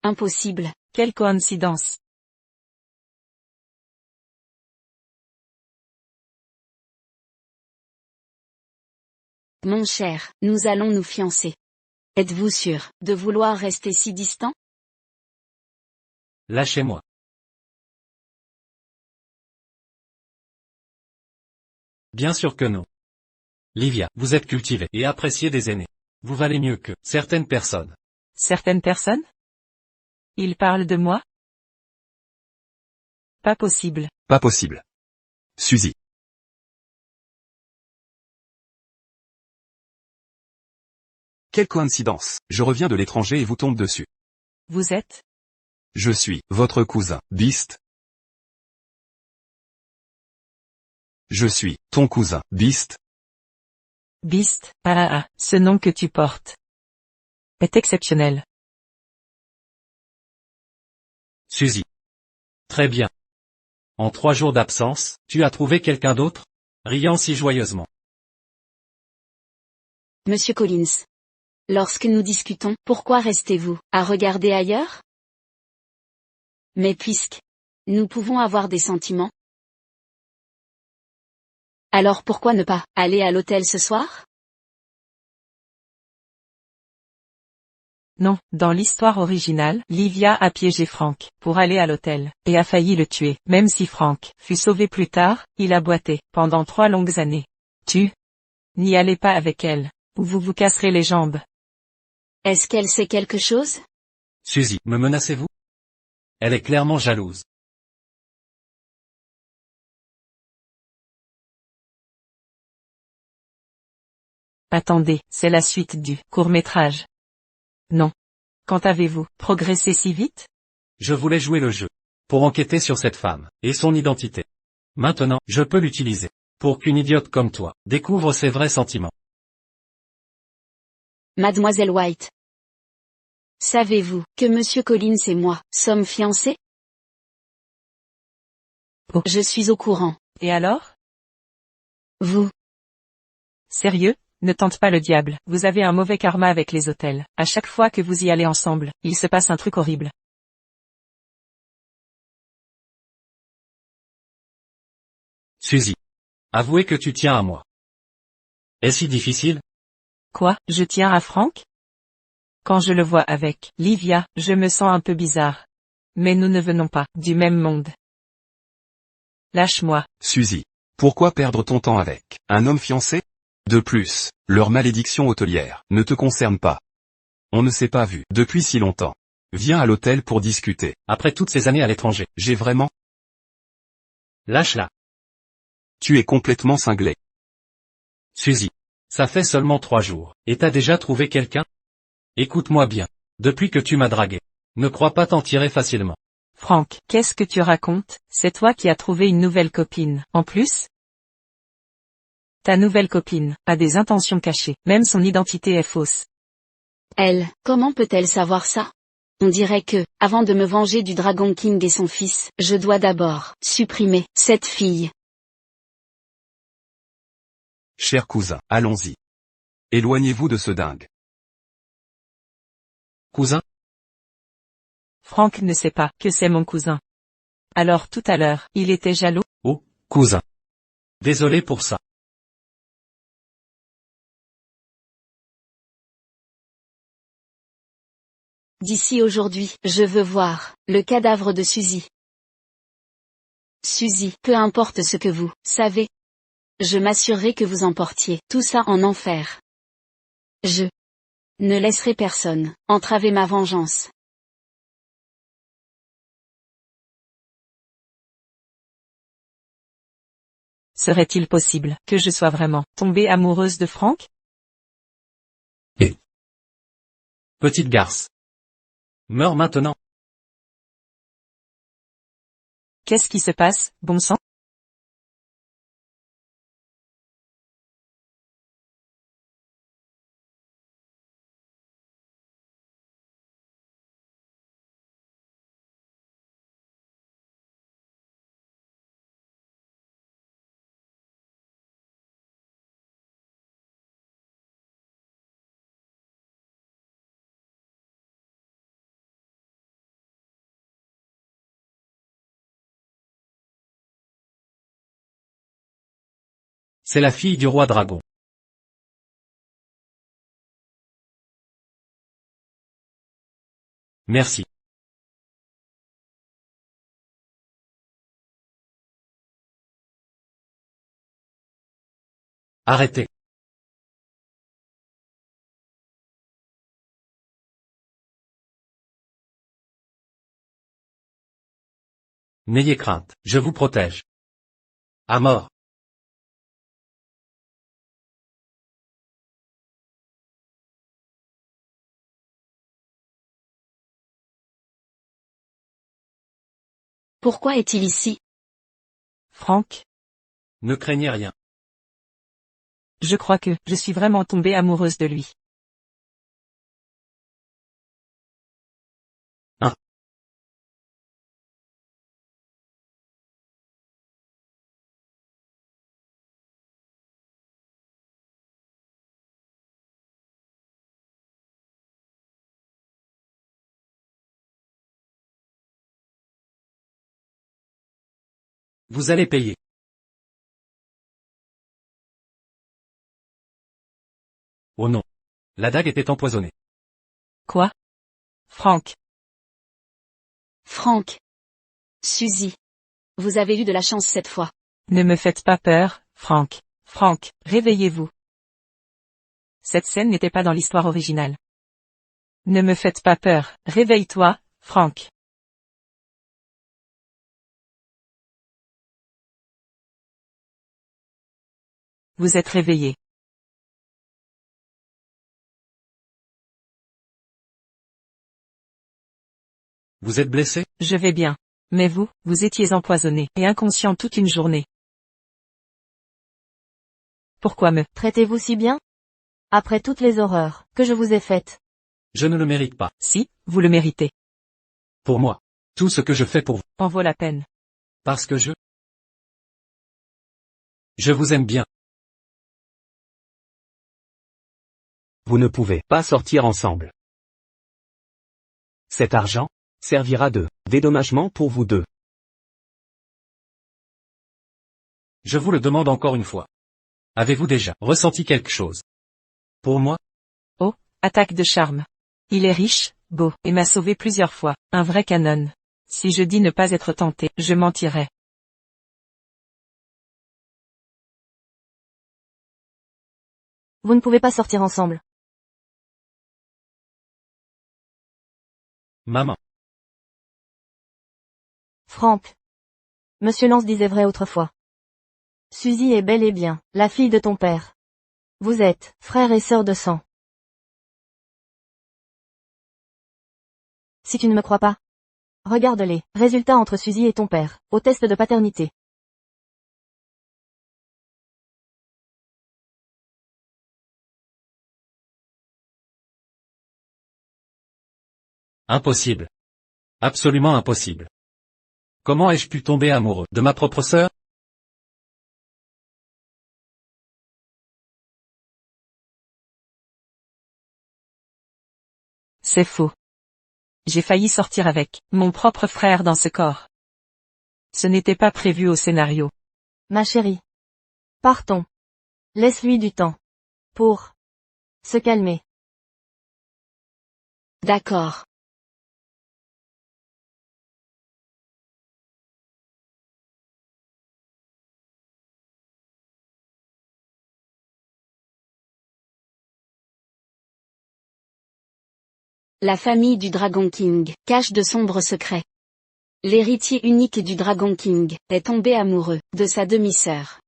Impossible. Quelle coïncidence. Mon cher, nous allons nous fiancer. Êtes-vous sûr de vouloir rester si distant? Lâchez-moi. Bien sûr que non. Livia, vous êtes cultivée et appréciée des aînés. Vous valez mieux que certaines personnes. Certaines personnes? Il parle de moi? Pas possible. Pas possible. Suzy. Quelle coïncidence. Je reviens de l'étranger et vous tombe dessus. Vous êtes? Je suis votre cousin, Beast. Je suis ton cousin, Beast. Beast, ce nom que tu portes est exceptionnel. Suzy. Très bien. En 3 jours d'absence, tu as trouvé quelqu'un d'autre? Riant si joyeusement. Monsieur Collins. Lorsque nous discutons, pourquoi restez-vous à regarder ailleurs? Mais puisque nous pouvons avoir des sentiments, alors pourquoi ne pas aller à l'hôtel ce soir? Non, dans l'histoire originale, Livia a piégé Frank pour aller à l'hôtel, et a failli le tuer. Même si Frank fut sauvé plus tard, il a boité pendant 3 longues années. N'y allez pas avec elle, ou vous vous casserez les jambes. Est-ce qu'elle sait quelque chose? Suzy, me menacez-vous? Elle est clairement jalouse. Attendez, c'est la suite du court-métrage. Non. Quand avez-vous progressé si vite? Je voulais jouer le jeu. Pour enquêter sur cette femme, et son identité. Maintenant, je peux l'utiliser. Pour qu'une idiote comme toi, découvre ses vrais sentiments. Mademoiselle White. Savez-vous que Monsieur Collins et moi sommes fiancés? Oh. Je suis au courant. Et alors? Vous. Sérieux? Ne tente pas le diable, vous avez un mauvais karma avec les hôtels. À chaque fois que vous y allez ensemble, il se passe un truc horrible. Suzy. Avouez que tu tiens à moi. Est-ce si difficile? Quoi, je tiens à Frank? Quand je le vois avec Livia, je me sens un peu bizarre. Mais nous ne venons pas du même monde. Lâche-moi. Suzy. Pourquoi perdre ton temps avec un homme fiancé? De plus, leur malédiction hôtelière ne te concerne pas. On ne s'est pas vu depuis si longtemps. Viens à l'hôtel pour discuter. Après toutes ces années à l'étranger. J'ai vraiment... Lâche-la. Tu es complètement cinglé. Suzy. Ça fait seulement 3 jours. Et t'as déjà trouvé quelqu'un? Écoute-moi bien. Depuis que tu m'as dragué. Ne crois pas t'en tirer facilement. Frank, qu'est-ce que tu racontes? C'est toi qui as trouvé une nouvelle copine. En plus? Ta nouvelle copine a des intentions cachées. Même son identité est fausse. Elle, comment peut-elle savoir ça? On dirait que, avant de me venger du Dragon King et son fils, je dois d'abord supprimer cette fille. Cher cousin, allons-y. Éloignez-vous de ce dingue. Cousin? Frank ne sait pas que c'est mon cousin. Alors tout à l'heure, il était jaloux? Oh, cousin. Désolé pour ça. D'ici aujourd'hui, je veux voir le cadavre de Suzy. Suzy, peu importe ce que vous savez. Je m'assurerai que vous emportiez tout ça en enfer. Je ne laisserai personne entraver ma vengeance. Serait-il possible que je sois vraiment tombée amoureuse de Frank? Petite garce. Meurs maintenant. Qu'est-ce qui se passe, bon sang? C'est la fille du roi dragon. Merci. Arrêtez. N'ayez crainte, je vous protège. À mort. Pourquoi est-il ici? Frank, Ne craignez rien. je crois que je suis vraiment tombée amoureuse de lui. Vous allez payer. Oh non. La dague était empoisonnée. Quoi? Frank, Frank. Suzy. Vous avez eu de la chance cette fois. ne me faites pas peur, Frank. Frank, réveillez-vous. Cette scène n'était pas dans l'histoire originale. Ne me faites pas peur, réveille-toi, Frank. Vous êtes réveillé. Vous êtes blessé? Je vais bien. Mais vous, vous étiez empoisonné et inconscient toute une journée. Pourquoi me Traitez-vous si bien? Après toutes les horreurs que je vous ai faites. Je ne le mérite pas. Si, vous le méritez. Pour moi. Tout ce que je fais pour vous. En vaut la peine. Parce que je vous aime bien. Vous ne pouvez pas sortir ensemble. Cet argent servira de dédommagement pour vous deux. Je vous le demande encore une fois. Avez-vous déjà ressenti quelque chose pour moi? Oh, attaque de charme. Il est riche, beau, et m'a sauvé plusieurs fois, un vrai canon. Si je dis ne pas être tenté, je mentirais. Vous ne pouvez pas sortir ensemble. Maman. Frank. Monsieur Lance disait vrai autrefois. Suzy est bel et bien la fille de ton père. Vous êtes frère et sœur de sang. Si tu ne me crois pas, regarde les résultats entre Suzy et ton père, au test de paternité. Impossible. Absolument impossible. Comment ai-je pu tomber amoureux de ma propre sœur? C'est faux. J'ai failli sortir avec mon propre frère dans ce corps. Ce n'était pas prévu au scénario. Ma chérie. Partons. Laisse-lui du temps. Pour se calmer. D'accord. La famille du Dragon King cache de sombres secrets. L'héritier unique du Dragon King est tombé amoureux de sa demi-sœur.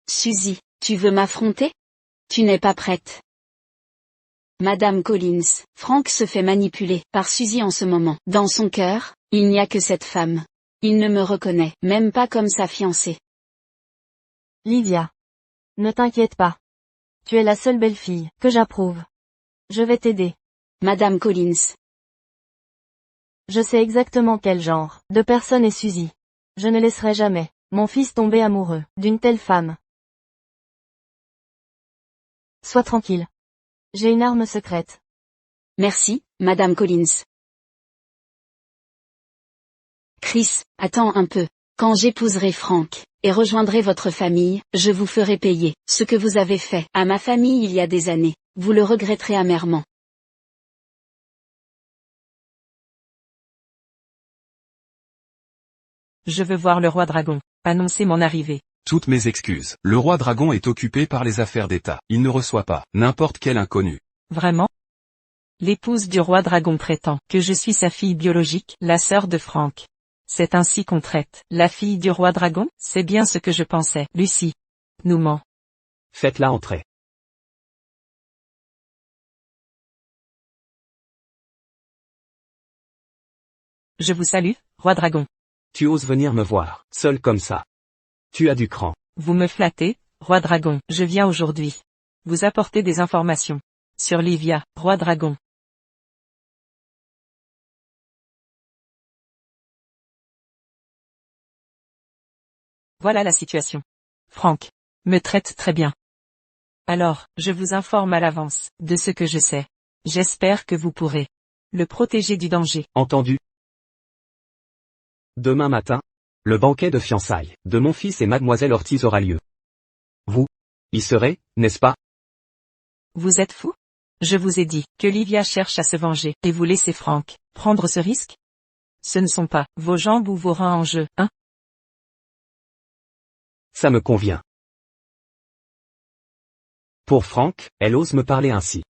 Suzy, tu veux m'affronter? Tu n'es pas prête. Madame Collins, Frank se fait manipuler par Suzy en ce moment. Dans son cœur, il n'y a que cette femme. Il ne me reconnaît même pas comme sa fiancée. Lydia. Ne t'inquiète pas. Tu es la seule belle-fille que j'approuve. Je vais t'aider. Madame Collins. Je sais exactement quel genre de personne est Suzy. Je ne laisserai jamais mon fils tomber amoureux d'une telle femme. Sois tranquille. J'ai une arme secrète. Merci, Madame Collins. Chris, attends un peu. Quand j'épouserai Frank, et rejoindrai votre famille, je vous ferai payer ce que vous avez fait à ma famille il y a des années. Vous le regretterez amèrement. Je veux voir le roi dragon. Annoncez mon arrivée. Toutes mes excuses. Le roi dragon est occupé par les affaires d'État. Il ne reçoit pas n'importe quel inconnu. Vraiment? L'épouse du roi dragon prétend que je suis sa fille biologique, la sœur de Frank. C'est ainsi qu'on traite la fille du roi dragon? C'est bien ce que je pensais. Lucie nous ment. Faites-la entrer. Je vous salue, roi dragon. Tu oses venir me voir, seul comme ça. Tu as du cran. Vous me flattez, roi dragon. Je viens aujourd'hui vous apporter des informations sur Livia, roi dragon. Voilà la situation. Frank me traite très bien. Alors, je vous informe à l'avance de ce que je sais. J'espère que vous pourrez le protéger du danger. Entendu. Demain matin, le banquet de fiançailles de mon fils et mademoiselle Ortiz aura lieu. Vous y serez, n'est-ce pas? Vous êtes fou? Je vous ai dit que Livia cherche à se venger, et vous laissez Frank prendre ce risque? Ce ne sont pas vos jambes ou vos reins en jeu, hein? Ça me convient. Pour Frank, elle ose me parler ainsi.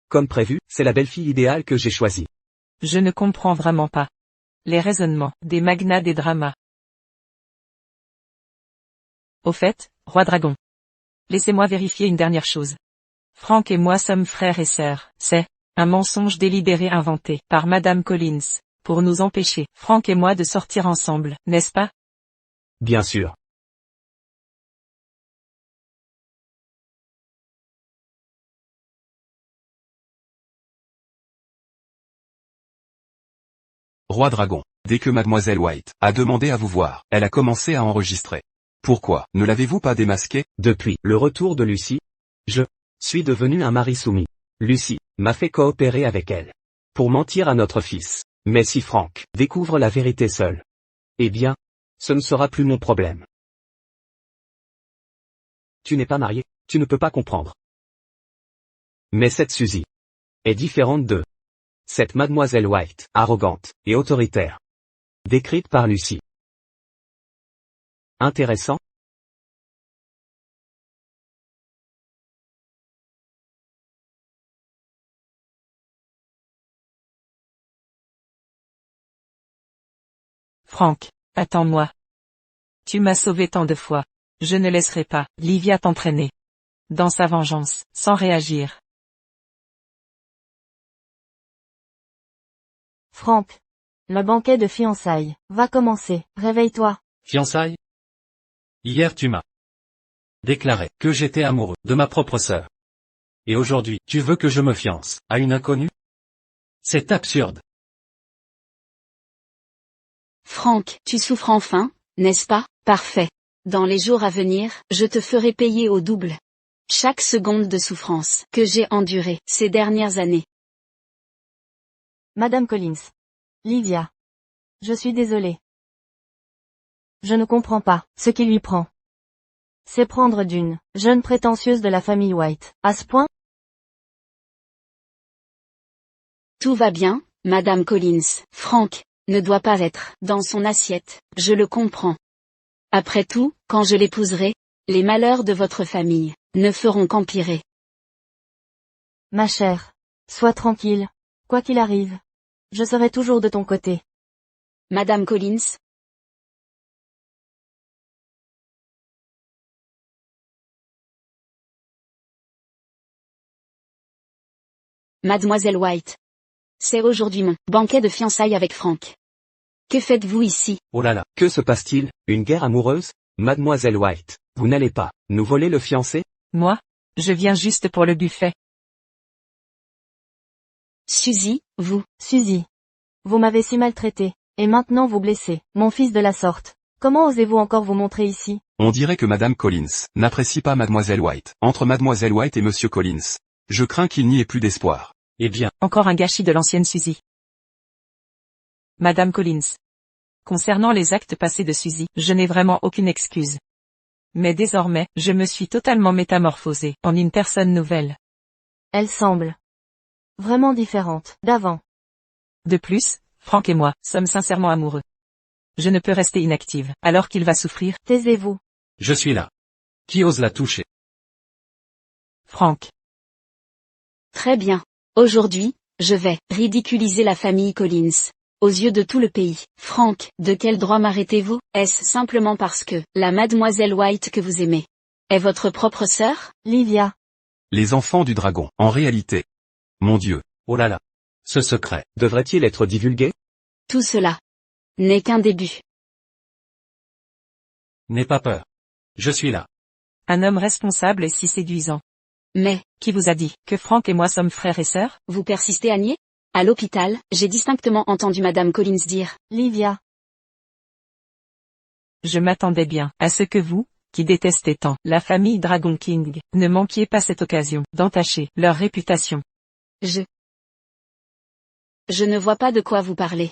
Comme prévu, c'est la belle-fille idéale que j'ai choisie. Je ne comprends vraiment pas les raisonnements des magnats des dramas. Au fait, roi dragon, laissez-moi vérifier une dernière chose. Frank et moi sommes frères et sœurs. C'est un mensonge délibéré inventé par Madame Collins pour nous empêcher, Frank et moi, de sortir ensemble, n'est-ce pas? Bien sûr. Roi dragon. Dès que mademoiselle White a demandé à vous voir, elle a commencé à enregistrer. Pourquoi ne l'avez-vous pas démasqué? Depuis le retour de Lucie, je suis devenu un mari soumis. Lucie m'a fait coopérer avec elle pour mentir à notre fils. Mais si Frank découvre la vérité seul, eh bien, ce ne sera plus mon problème. Tu n'es pas marié, tu ne peux pas comprendre. Mais cette Suzy est différente de cette mademoiselle White, arrogante et autoritaire, décrite par Lucie. Intéressant? Frank, attends-moi. Tu m'as sauvé tant de fois. Je ne laisserai pas Livia t'entraîner dans sa vengeance, sans réagir. Frank. Le banquet de fiançailles va commencer. Réveille-toi. Fiançailles? Hier tu m'as déclaré que j'étais amoureux de ma propre sœur. Et aujourd'hui, tu veux que je me fiance à une inconnue? C'est absurde. Frank, tu souffres enfin, n'est-ce pas? Parfait. Dans les jours à venir, je te ferai payer au double chaque seconde de souffrance que j'ai endurée ces dernières années. Madame Collins. Livia. Je suis désolée. Je ne comprends pas ce qui lui prend. C'est prendre d'une jeune prétentieuse de la famille White, à ce point? Tout va bien, Madame Collins. Frank ne doit pas être dans son assiette, je le comprends. Après tout, quand je l'épouserai, les malheurs de votre famille ne feront qu'empirer. Ma chère, sois tranquille. Quoi qu'il arrive, je serai toujours de ton côté. Madame Collins. Mademoiselle White. C'est aujourd'hui mon banquet de fiançailles avec Frank. Que faites-vous ici? Oh là là, que se passe-t-il? Une guerre amoureuse? Mademoiselle White, vous n'allez pas nous voler le fiancé? Moi? Je viens juste pour le buffet. Suzy, vous. Suzy. Vous m'avez si maltraité, et maintenant vous blessez mon fils de la sorte. Comment osez-vous encore vous montrer ici? On dirait que Madame Collins n'apprécie pas Mademoiselle White. Entre Mademoiselle White et Monsieur Collins, je crains qu'il n'y ait plus d'espoir. Eh bien, Encore un gâchis de l'ancienne Suzy. Madame Collins. Concernant les actes passés de Suzy, je n'ai vraiment aucune excuse. Mais désormais, je me suis totalement métamorphosée en une personne nouvelle. Elle semble vraiment différente d'avant. De plus, Frank et moi sommes sincèrement amoureux. Je ne peux rester inactive, alors qu'il va souffrir. Taisez-vous. Je suis là. Qui ose la toucher? Frank. Très bien. Aujourd'hui, je vais ridiculiser la famille Collins. Aux yeux de tout le pays. Frank, de quel droit m'arrêtez-vous? Est-ce simplement parce que la mademoiselle White que vous aimez est votre propre sœur? Livia. Les enfants du dragon. En réalité. Mon Dieu. Oh là là. Ce secret. Devrait-il être divulgué? Tout cela n'est qu'un début. N'aie pas peur. Je suis là. Un homme responsable et si séduisant. Mais, Qui vous a dit que Frank et moi sommes frères et sœurs? vous persistez à nier? À l'hôpital, j'ai distinctement entendu Madame Collins dire. Livia. Je m'attendais bien à ce que vous, qui détestez tant la famille Dragon King, ne manquiez pas cette occasion d'entacher leur réputation. Je ne vois pas de quoi vous parlez.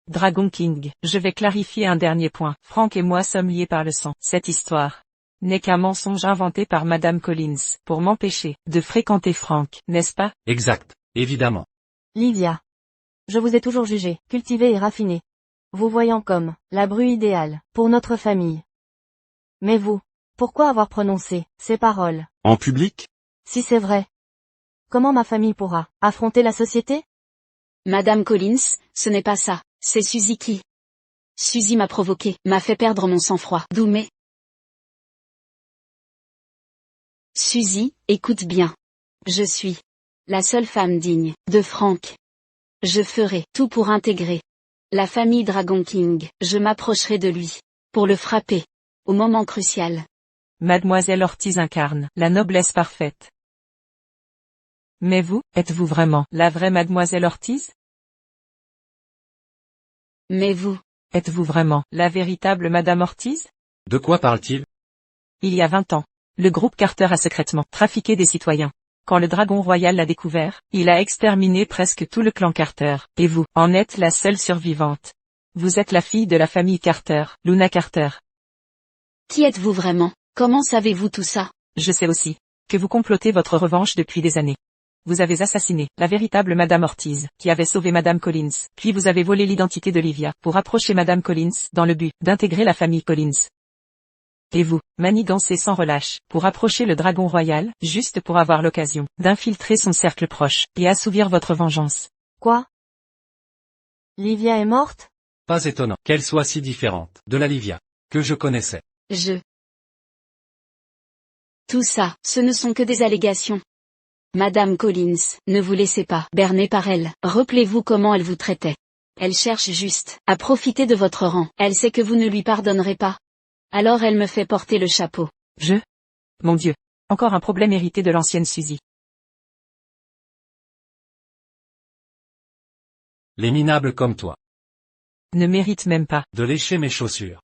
Dragon King, je vais clarifier un dernier point. Frank et moi sommes liés par le sang. Cette histoire n'est qu'un mensonge inventé par Madame Collins pour m'empêcher de fréquenter Frank, n'est-ce pas? Exact. Évidemment. Livia. Je vous ai toujours jugé, cultivé et raffiné. Vous voyant comme la bru idéale pour notre famille. Mais vous, pourquoi avoir prononcé ces paroles? En public? Si c'est vrai. Comment ma famille pourra affronter la société? Madame Collins, ce n'est pas ça, c'est Suzy qui. Suzy m'a provoqué, m'a fait perdre mon sang-froid. D'où mes... Suzy, écoute bien. Je suis la seule femme digne de Frank. Je ferai tout pour intégrer la famille Dragon King. Je m'approcherai de lui pour le frapper au moment crucial. Mademoiselle Ortiz incarne la noblesse parfaite. Mais vous, êtes-vous vraiment la vraie Mademoiselle Ortiz? Mais vous, Êtes-vous vraiment la véritable Madame Ortiz? De quoi parle-t-il? Il y a 20 ans, le groupe Carter a secrètement trafiqué des citoyens. Quand le Dragon Royal l'a découvert, il a exterminé presque tout le clan Carter. Et vous, en êtes la seule survivante. Vous êtes la fille de la famille Carter, Luna Carter. qui êtes-vous vraiment? Comment savez-vous tout ça? Je sais aussi que vous complotez votre revanche depuis des années. Vous avez assassiné la véritable Madame Ortiz, qui avait sauvé Madame Collins, puis vous avez volé l'identité d'Olivia pour approcher Madame Collins dans le but d'intégrer la famille Collins. Et vous, manigancez sans relâche, pour approcher le Dragon Royal, juste pour avoir l'occasion d'infiltrer son cercle proche, et assouvir votre vengeance. Quoi? Livia est morte? Pas étonnant qu'elle soit si différente de la Livia que je connaissais. Tout ça, ce ne sont que des allégations. Madame Collins, ne vous laissez pas berner par elle. Rappelez-vous comment elle vous traitait. Elle cherche juste à profiter de votre rang. Elle sait que vous ne lui pardonnerez pas. Alors elle me fait porter le chapeau. Mon Dieu. Encore un problème hérité de l'ancienne Suzy. Les minables comme toi. Ne mérite même pas. De lécher mes chaussures.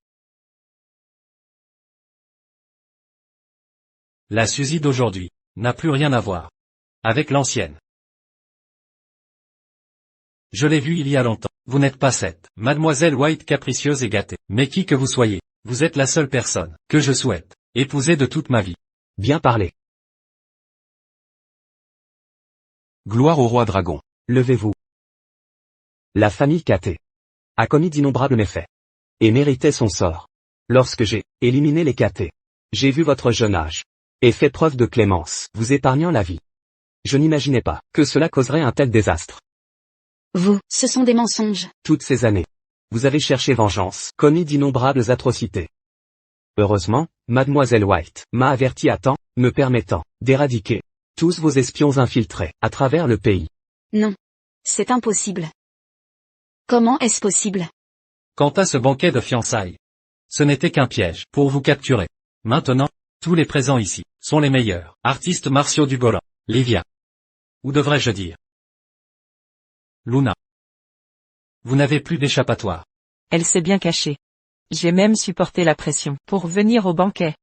La Suzy d'aujourd'hui n'a plus rien à voir avec l'ancienne. Je l'ai vue il y a longtemps. Vous n'êtes pas cette Mademoiselle White capricieuse et gâtée. Mais qui que vous soyez, vous êtes la seule personne que je souhaite épouser de toute ma vie. Bien parlé. Gloire au roi dragon. Levez-vous. La famille Caté a commis d'innombrables méfaits. Et méritait son sort. Lorsque j'ai éliminé les Caté, j'ai vu votre jeune âge. Et fait preuve de clémence, vous épargnant la vie. Je n'imaginais pas que cela causerait un tel désastre. Vous, ce sont des mensonges. Toutes ces années, vous avez cherché vengeance, commis d'innombrables atrocités. Heureusement, Mademoiselle White m'a averti à temps, me permettant d'éradiquer tous vos espions infiltrés à travers le pays. Non. C'est impossible. Comment est-ce possible? Quant à ce banquet de fiançailles, ce n'était qu'un piège pour vous capturer. Maintenant, tous les présents ici sont les meilleurs artistes martiaux du Golan. Livia. Ou devrais-je dire Luna. Vous n'avez plus d'échappatoire. Elle s'est bien cachée. J'ai même supporté la pression pour venir au banquet.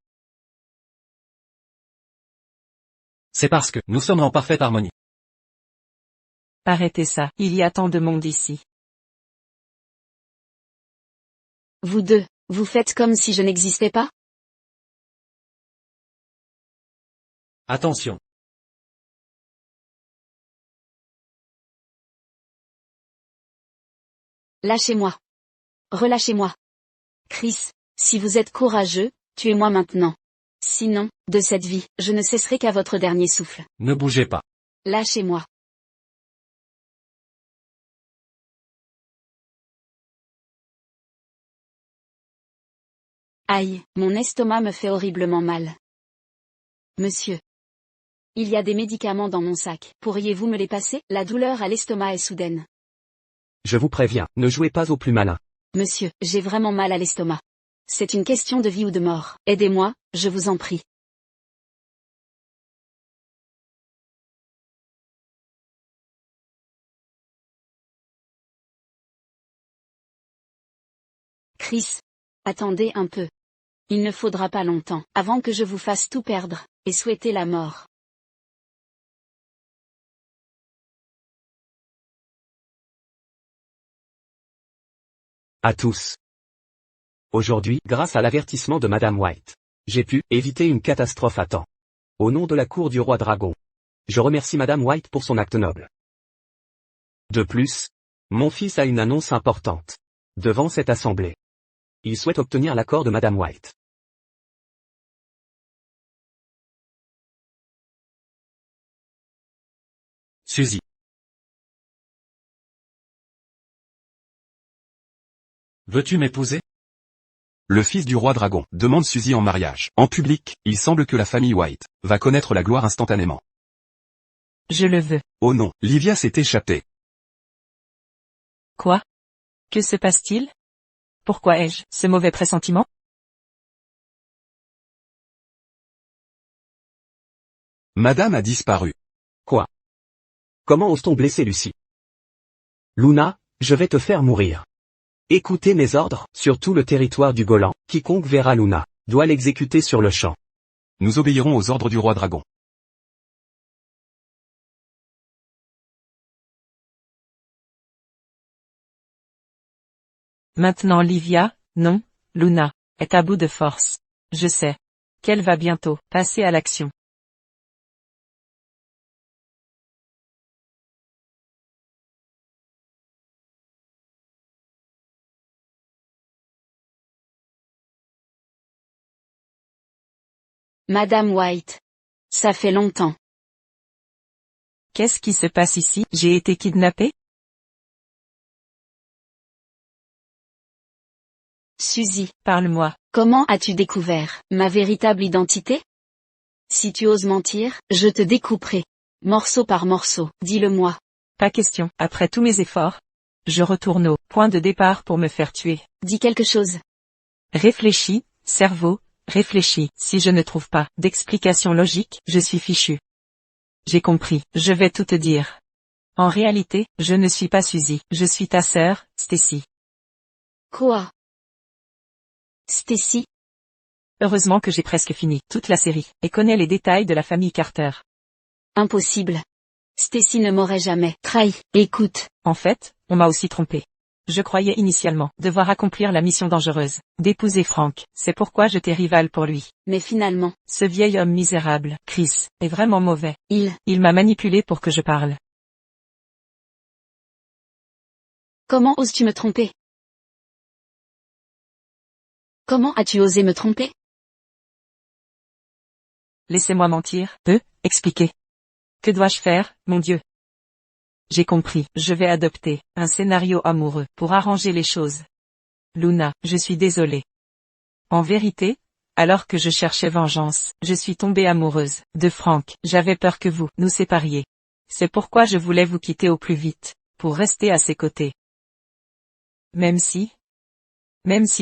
C'est parce que nous sommes en parfaite harmonie. Arrêtez ça, il y a tant de monde ici. Vous deux, vous faites comme si je n'existais pas? Attention. Lâchez-moi. Relâchez-moi. Chris, si vous êtes courageux, tuez-moi maintenant. Sinon, de cette vie, je ne cesserai qu'à votre dernier souffle. Ne bougez pas. Lâchez-moi. Aïe, mon estomac me fait horriblement mal. Monsieur. Il y a des médicaments dans mon sac. Pourriez-vous me les passer? La douleur à l'estomac est soudaine. Je vous préviens, ne jouez pas au plus malin. Monsieur, j'ai vraiment mal à l'estomac. C'est une question de vie ou de mort. Aidez-moi, je vous en prie. Chris. Attendez un peu. Il ne faudra pas longtemps, avant que je vous fasse tout perdre, et souhaiter la mort. À tous. Aujourd'hui, grâce à l'avertissement de Madame White, j'ai pu éviter une catastrophe à temps. Au nom de la cour du roi dragon, je remercie Madame White pour son acte noble. De plus, mon fils a une annonce importante. Devant cette assemblée, il souhaite obtenir l'accord de Madame White. Suzy. Veux-tu m'épouser? Le fils du roi dragon demande Suzy en mariage. En public, il semble que la famille White va connaître la gloire instantanément. Je le veux. Oh non, Livia s'est échappée. Quoi? Que se passe-t-il? Pourquoi ai-je ce mauvais pressentiment? Madame a disparu. Quoi? Comment ose-t-on blesser Lucie? Luna, je vais te faire mourir. Écoutez mes ordres, sur tout le territoire du Golan, quiconque verra Luna, doit l'exécuter sur le champ. Nous obéirons aux ordres du roi dragon. Maintenant Livia, non, Luna, est à bout de force. Je sais qu'elle va bientôt passer à l'action. Madame White. Ça fait longtemps. Qu'est-ce qui se passe ici? J'ai été kidnappée? Suzy, Parle-moi. comment as-tu découvert ma véritable identité? Si tu oses mentir, je te découperai. Morceau par morceau, dis-le-moi. Pas question. Après tous mes efforts, je retourne au point de départ pour me faire tuer. Dis quelque chose. Réfléchis, cerveau, réfléchis. Si je ne trouve pas d'explication logique, je suis fichu. J'ai compris, je vais tout te dire. En réalité, je ne suis pas Suzy, je suis ta sœur, Stacy. Quoi? Stacy? Heureusement que j'ai presque fini toute la série, et connais les détails de la famille Carter. Impossible. Stacy ne m'aurait jamais trahi. Écoute. En fait, on m'a aussi trompé. Je croyais initialement devoir accomplir la mission dangereuse, d'épouser Frank, c'est pourquoi j'étais rival pour lui. Mais finalement, Ce vieil homme misérable, Chris, est vraiment mauvais. il... Il m'a manipulé pour que je parle. Comment oses-tu me tromper? Comment as-tu osé me tromper? Laissez-moi mentir, expliquer. Que dois-je faire, mon Dieu? J'ai compris, je vais adopter un scénario amoureux pour arranger les choses. Luna, je suis désolée. En vérité, alors que je cherchais vengeance, je suis tombée amoureuse de Frank. J'avais peur que vous nous sépariez. C'est pourquoi je voulais vous quitter au plus vite, pour rester à ses côtés. Même si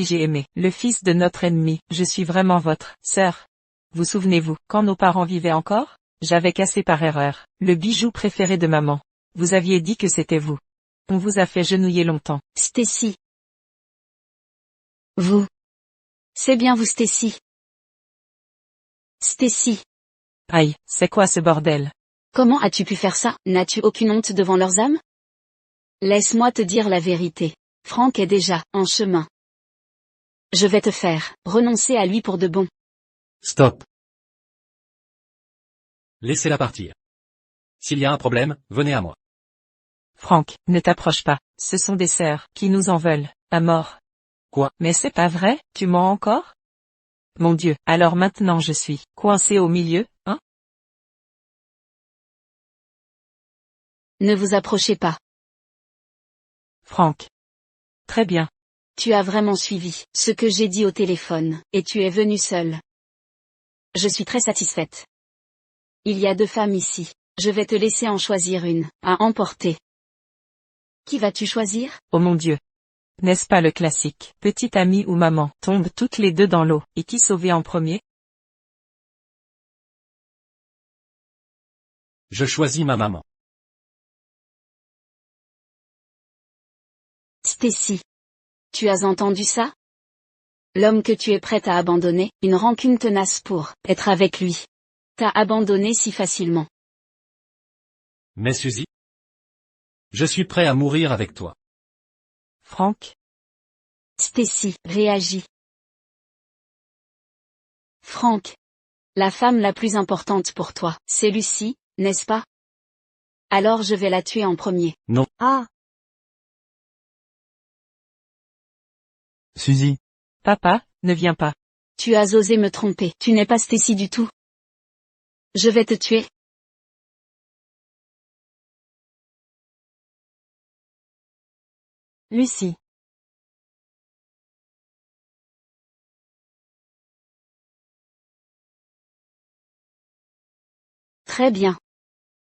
j'ai aimé le fils de notre ennemi, je suis vraiment votre sœur. Vous souvenez-vous, quand nos parents vivaient encore? J'avais cassé par erreur le bijou préféré de maman. Vous aviez dit que c'était vous. On vous a fait genouiller longtemps. Stacy. Vous. C'est bien vous Stacy. Stacy. Aïe, c'est quoi ce bordel? Comment as-tu pu faire ça? N'as-tu aucune honte devant leurs âmes? Laisse-moi te dire la vérité. Frank est déjà en chemin. Je vais te faire renoncer à lui pour de bon. Stop. Laissez-la partir. S'il y a un problème, venez à moi. Franck, ne t'approche pas, ce sont des sœurs, qui nous en veulent, à mort. Quoi? Mais c'est pas vrai, tu mens encore? Mon Dieu, alors maintenant je suis coincé au milieu, hein? Ne vous approchez pas. Franck. Très bien. Tu as vraiment suivi ce que j'ai dit au téléphone, et tu es venu seul. Je suis très satisfaite. Il y a 2 femmes ici. Je vais te laisser en choisir une, à emporter. Qui vas-tu choisir? Oh mon Dieu. N'est-ce pas le classique, petite amie ou maman, tombent toutes les 2 dans l'eau, et qui sauver en premier? Je choisis ma maman. Stacy. Tu as entendu ça? L'homme que tu es prête à abandonner, une rancune tenace pour être avec lui. T'as abandonné si facilement. Mais Suzy? Je suis prêt à mourir avec toi. Franck. Stacy, réagis. Franck. La femme la plus importante pour toi, c'est Lucie, n'est-ce pas? Alors je vais la tuer en premier. Non. Ah, Suzy. Papa, ne viens pas. Tu as osé me tromper, tu n'es pas Stacy du tout. Je vais te tuer. Lucie. Très bien.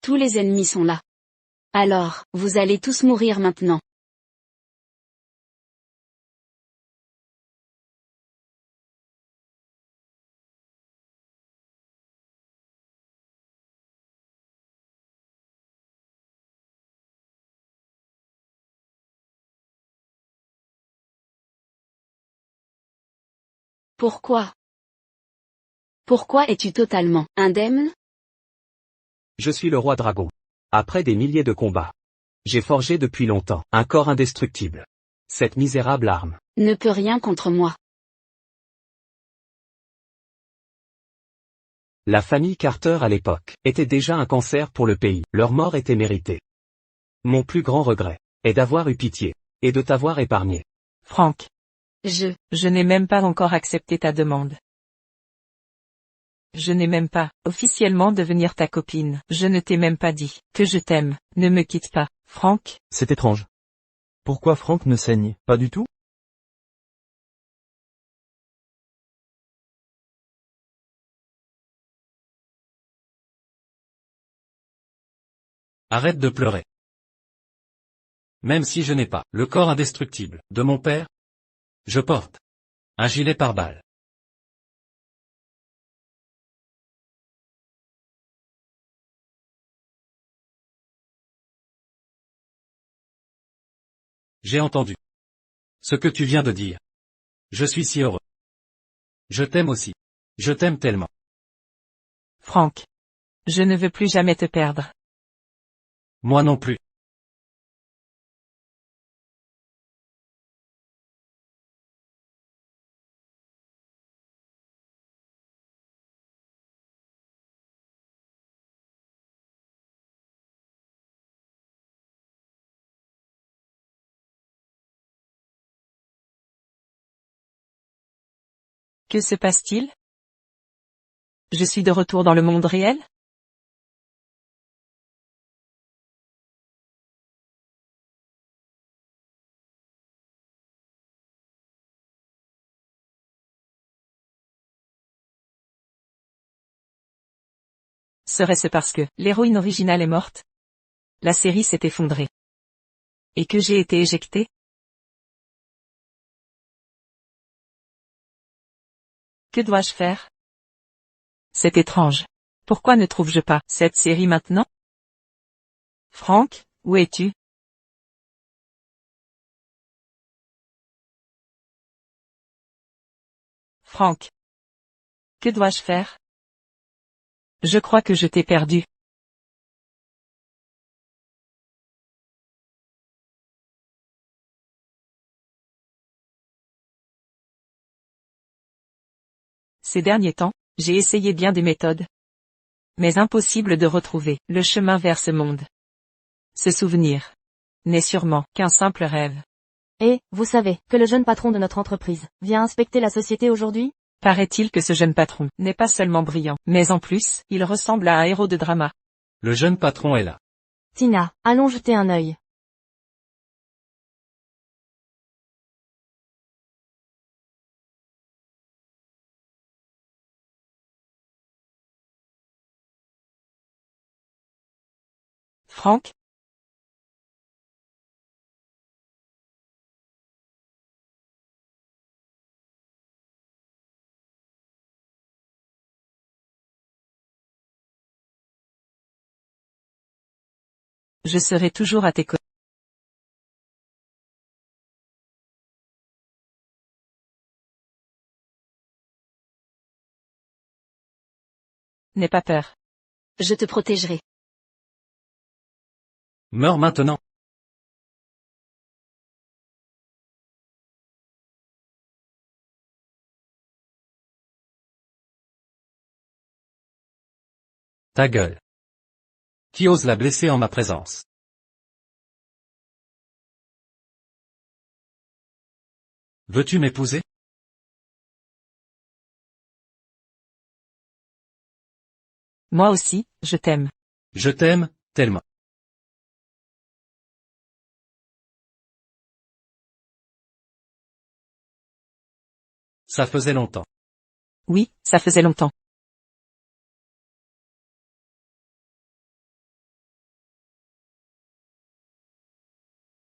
Tous les ennemis sont là. Alors, vous allez tous mourir maintenant. Pourquoi? Pourquoi es-tu totalement indemne? Je suis le roi dragon. Après des milliers de combats. J'ai forgé depuis longtemps un corps indestructible. Cette misérable arme. Ne peut rien contre moi. La famille Carter à l'époque était déjà un cancer pour le pays. Leur mort était méritée. Mon plus grand regret est d'avoir eu pitié et de t'avoir épargné. Franck. Je n'ai même pas encore accepté ta demande. Je n'ai même pas, officiellement devenir ta copine. Je ne t'ai même pas dit que je t'aime. Ne me quitte pas, Franck. C'est étrange. Pourquoi Franck ne saigne pas du tout? Arrête de pleurer. Même si je n'ai pas le corps indestructible de mon père, je porte un gilet pare-balles. J'ai entendu ce que tu viens de dire. Je suis si heureux. Je t'aime aussi. Je t'aime tellement. Franck. Je ne veux plus jamais te perdre. Moi non plus. Que se passe-t-il? Je suis de retour dans le monde réel? Serait-ce parce que l'héroïne originale est morte? La série s'est effondrée. Et que j'ai été éjecté? Que dois-je faire? C'est étrange. Pourquoi ne trouve-je pas cette série maintenant? Franck, où es-tu? Franck. Que dois-je faire? Je crois que je t'ai perdu. Ces derniers temps, j'ai essayé bien des méthodes. Mais impossible de retrouver le chemin vers ce monde. Ce souvenir. n'est sûrement qu'un simple rêve. Et, vous savez, que le jeune patron de notre entreprise vient inspecter la société aujourd'hui? Paraît-il que ce jeune patron n'est pas seulement brillant, mais en plus, il ressemble à un héros de drama. Le jeune patron est là. Tina, allons jeter un œil. Franck? Je serai toujours à tes côtés. N'aie pas peur. Je te protégerai. Meurs maintenant. Ta gueule. Qui ose la blesser en ma présence? Veux-tu m'épouser? Moi aussi, je t'aime. Je t'aime, tellement. Ça faisait longtemps. Oui, ça faisait longtemps.